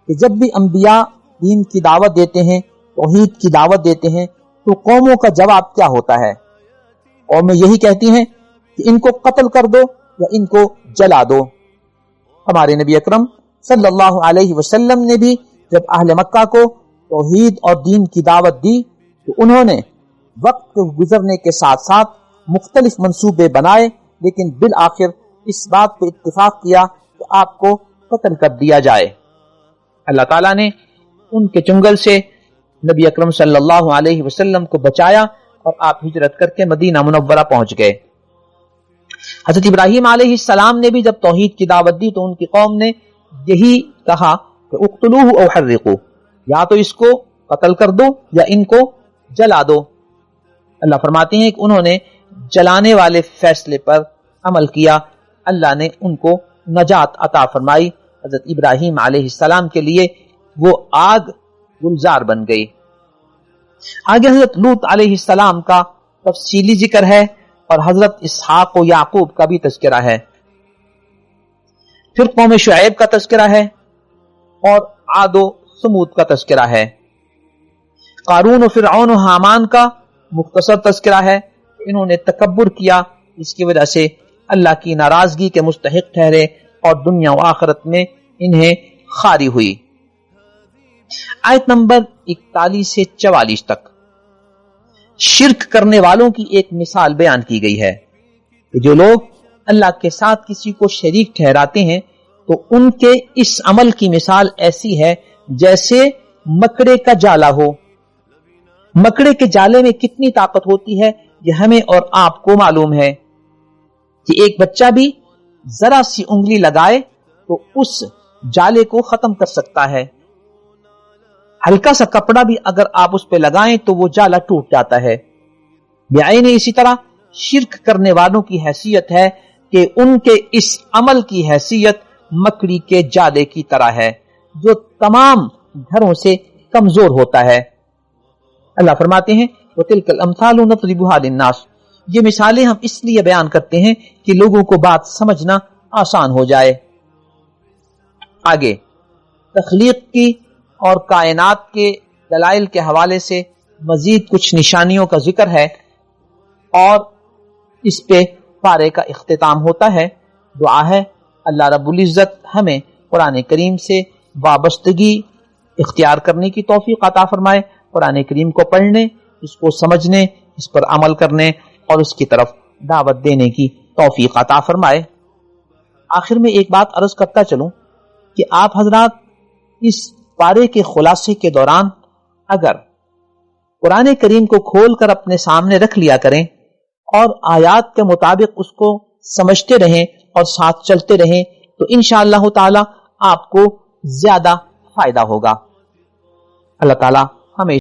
کہ جب بھی انبیاء دین کی دعوت دیتے ہیں، توحید کی دعوت دیتے ہیں، تو قوموں کا جواب کیا ہوتا ہے؟ قومیں یہی کہتی ہیں کہ ان کو قتل کر دو یا ان کو جلا دو۔ ہمارے نبی اکرم صلی اللہ علیہ وسلم نے بھی جب اہل مکہ کو توحید اور دین کی دعوت دی تو انہوں نے وقت کے گزرنے کے ساتھ ساتھ مختلف منصوبے بنائے، لیکن بالآخر اس بات پہ اتفاق کیا کہ آپ کو قتل کر دیا جائے۔ اللہ تعالیٰ نے ان کے چنگل سے نبی اکرم صلی اللہ علیہ وسلم کو بچایا اور آپ ہجرت کر کے مدینہ منورہ پہنچ گئے۔ حضرت ابراہیم علیہ السلام نے بھی جب توحید کی دعوت دی تو ان کی قوم نے یہی کہا کہ اقتلوہ او حرقوہ، یا تو اس کو قتل کر دو یا ان کو جلا دو۔ اللہ فرماتے ہیں کہ انہوں نے جلانے والے فیصلے پر عمل کیا، اللہ نے ان کو نجات عطا فرمائی۔ حضرت ابراہیم علیہ السلام کے لیے وہ آگ گلزار بن گئی۔ آگے حضرت لوط علیہ السلام کا تفصیلی ذکر ہے اور حضرت اسحاق و یعقوب کا بھی تذکرہ ہے، پھر قوم شعیب کا تذکرہ ہے اور عاد و ثمود کا تذکرہ ہے۔ قارون و فرعون و حامان کا مختصر تذکرہ ہے، انہوں نے تکبر کیا، اس کی وجہ سے اللہ کی ناراضگی کے مستحق ٹھہرے اور دنیا و آخرت میں انہیں خاری ہوئی۔ آیت نمبر 41 سے 44 تک شرک کرنے والوں کی ایک مثال بیان کی گئی ہے کہ جو لوگ اللہ کے ساتھ کسی کو شریک ٹھہراتے ہیں تو ان کے اس عمل کی مثال ایسی ہے جیسے مکڑے کا جالا ہو۔ مکڑے کے جالے میں کتنی طاقت ہوتی ہے یہ ہمیں اور آپ کو معلوم ہے کہ ایک بچہ بھی ذرا سی انگلی لگائے تو اس جالے کو ختم کر سکتا ہے، ہلکا سا کپڑا بھی اگر آپ اس پہ لگائیں تو وہ جالا ٹوٹ جاتا ہے۔ بعین اسی طرح شرک کرنے والوں کی حیثیت ہے کہ ان کے اس عمل کی حیثیت مکڑی کے جالے کی طرح ہے جو تمام گھروں سے کمزور ہوتا ہے۔ اللہ فرماتے ہیں وَتِلْكَ الْأَمْثَالُ نَضْرِبُهَا لِلنَّاسِ، یہ مثالیں ہم اس لیے بیان کرتے ہیں کہ لوگوں کو بات سمجھنا آسان ہو جائے۔ آگے تخلیق کی اور کائنات کے دلائل کے حوالے سے مزید کچھ نشانیوں کا ذکر ہے اور اس پہ پارے کا اختتام ہوتا ہے۔ دعا ہے اللہ رب العزت ہمیں قرآن کریم سے وابستگی اختیار کرنے کی توفیق عطا فرمائے، قرآن کریم کو پڑھنے، اس کو سمجھنے، اس پر عمل کرنے اور اس کی طرف دعوت دینے کی توفیق عطا فرمائے۔ آخر میں ایک بات عرض کرتا چلوں کہ آپ حضرات اس پارے کے خلاصے کے دوران اگر قرآن کریم کو کھول کر اپنے سامنے رکھ لیا کریں اور آیات کے مطابق اس کو سمجھتے رہیں اور ساتھ چلتے رہیں تو انشاءاللہ تعالی آپ کو زیادہ فائدہ ہوگا۔ اللہ تعالیٰ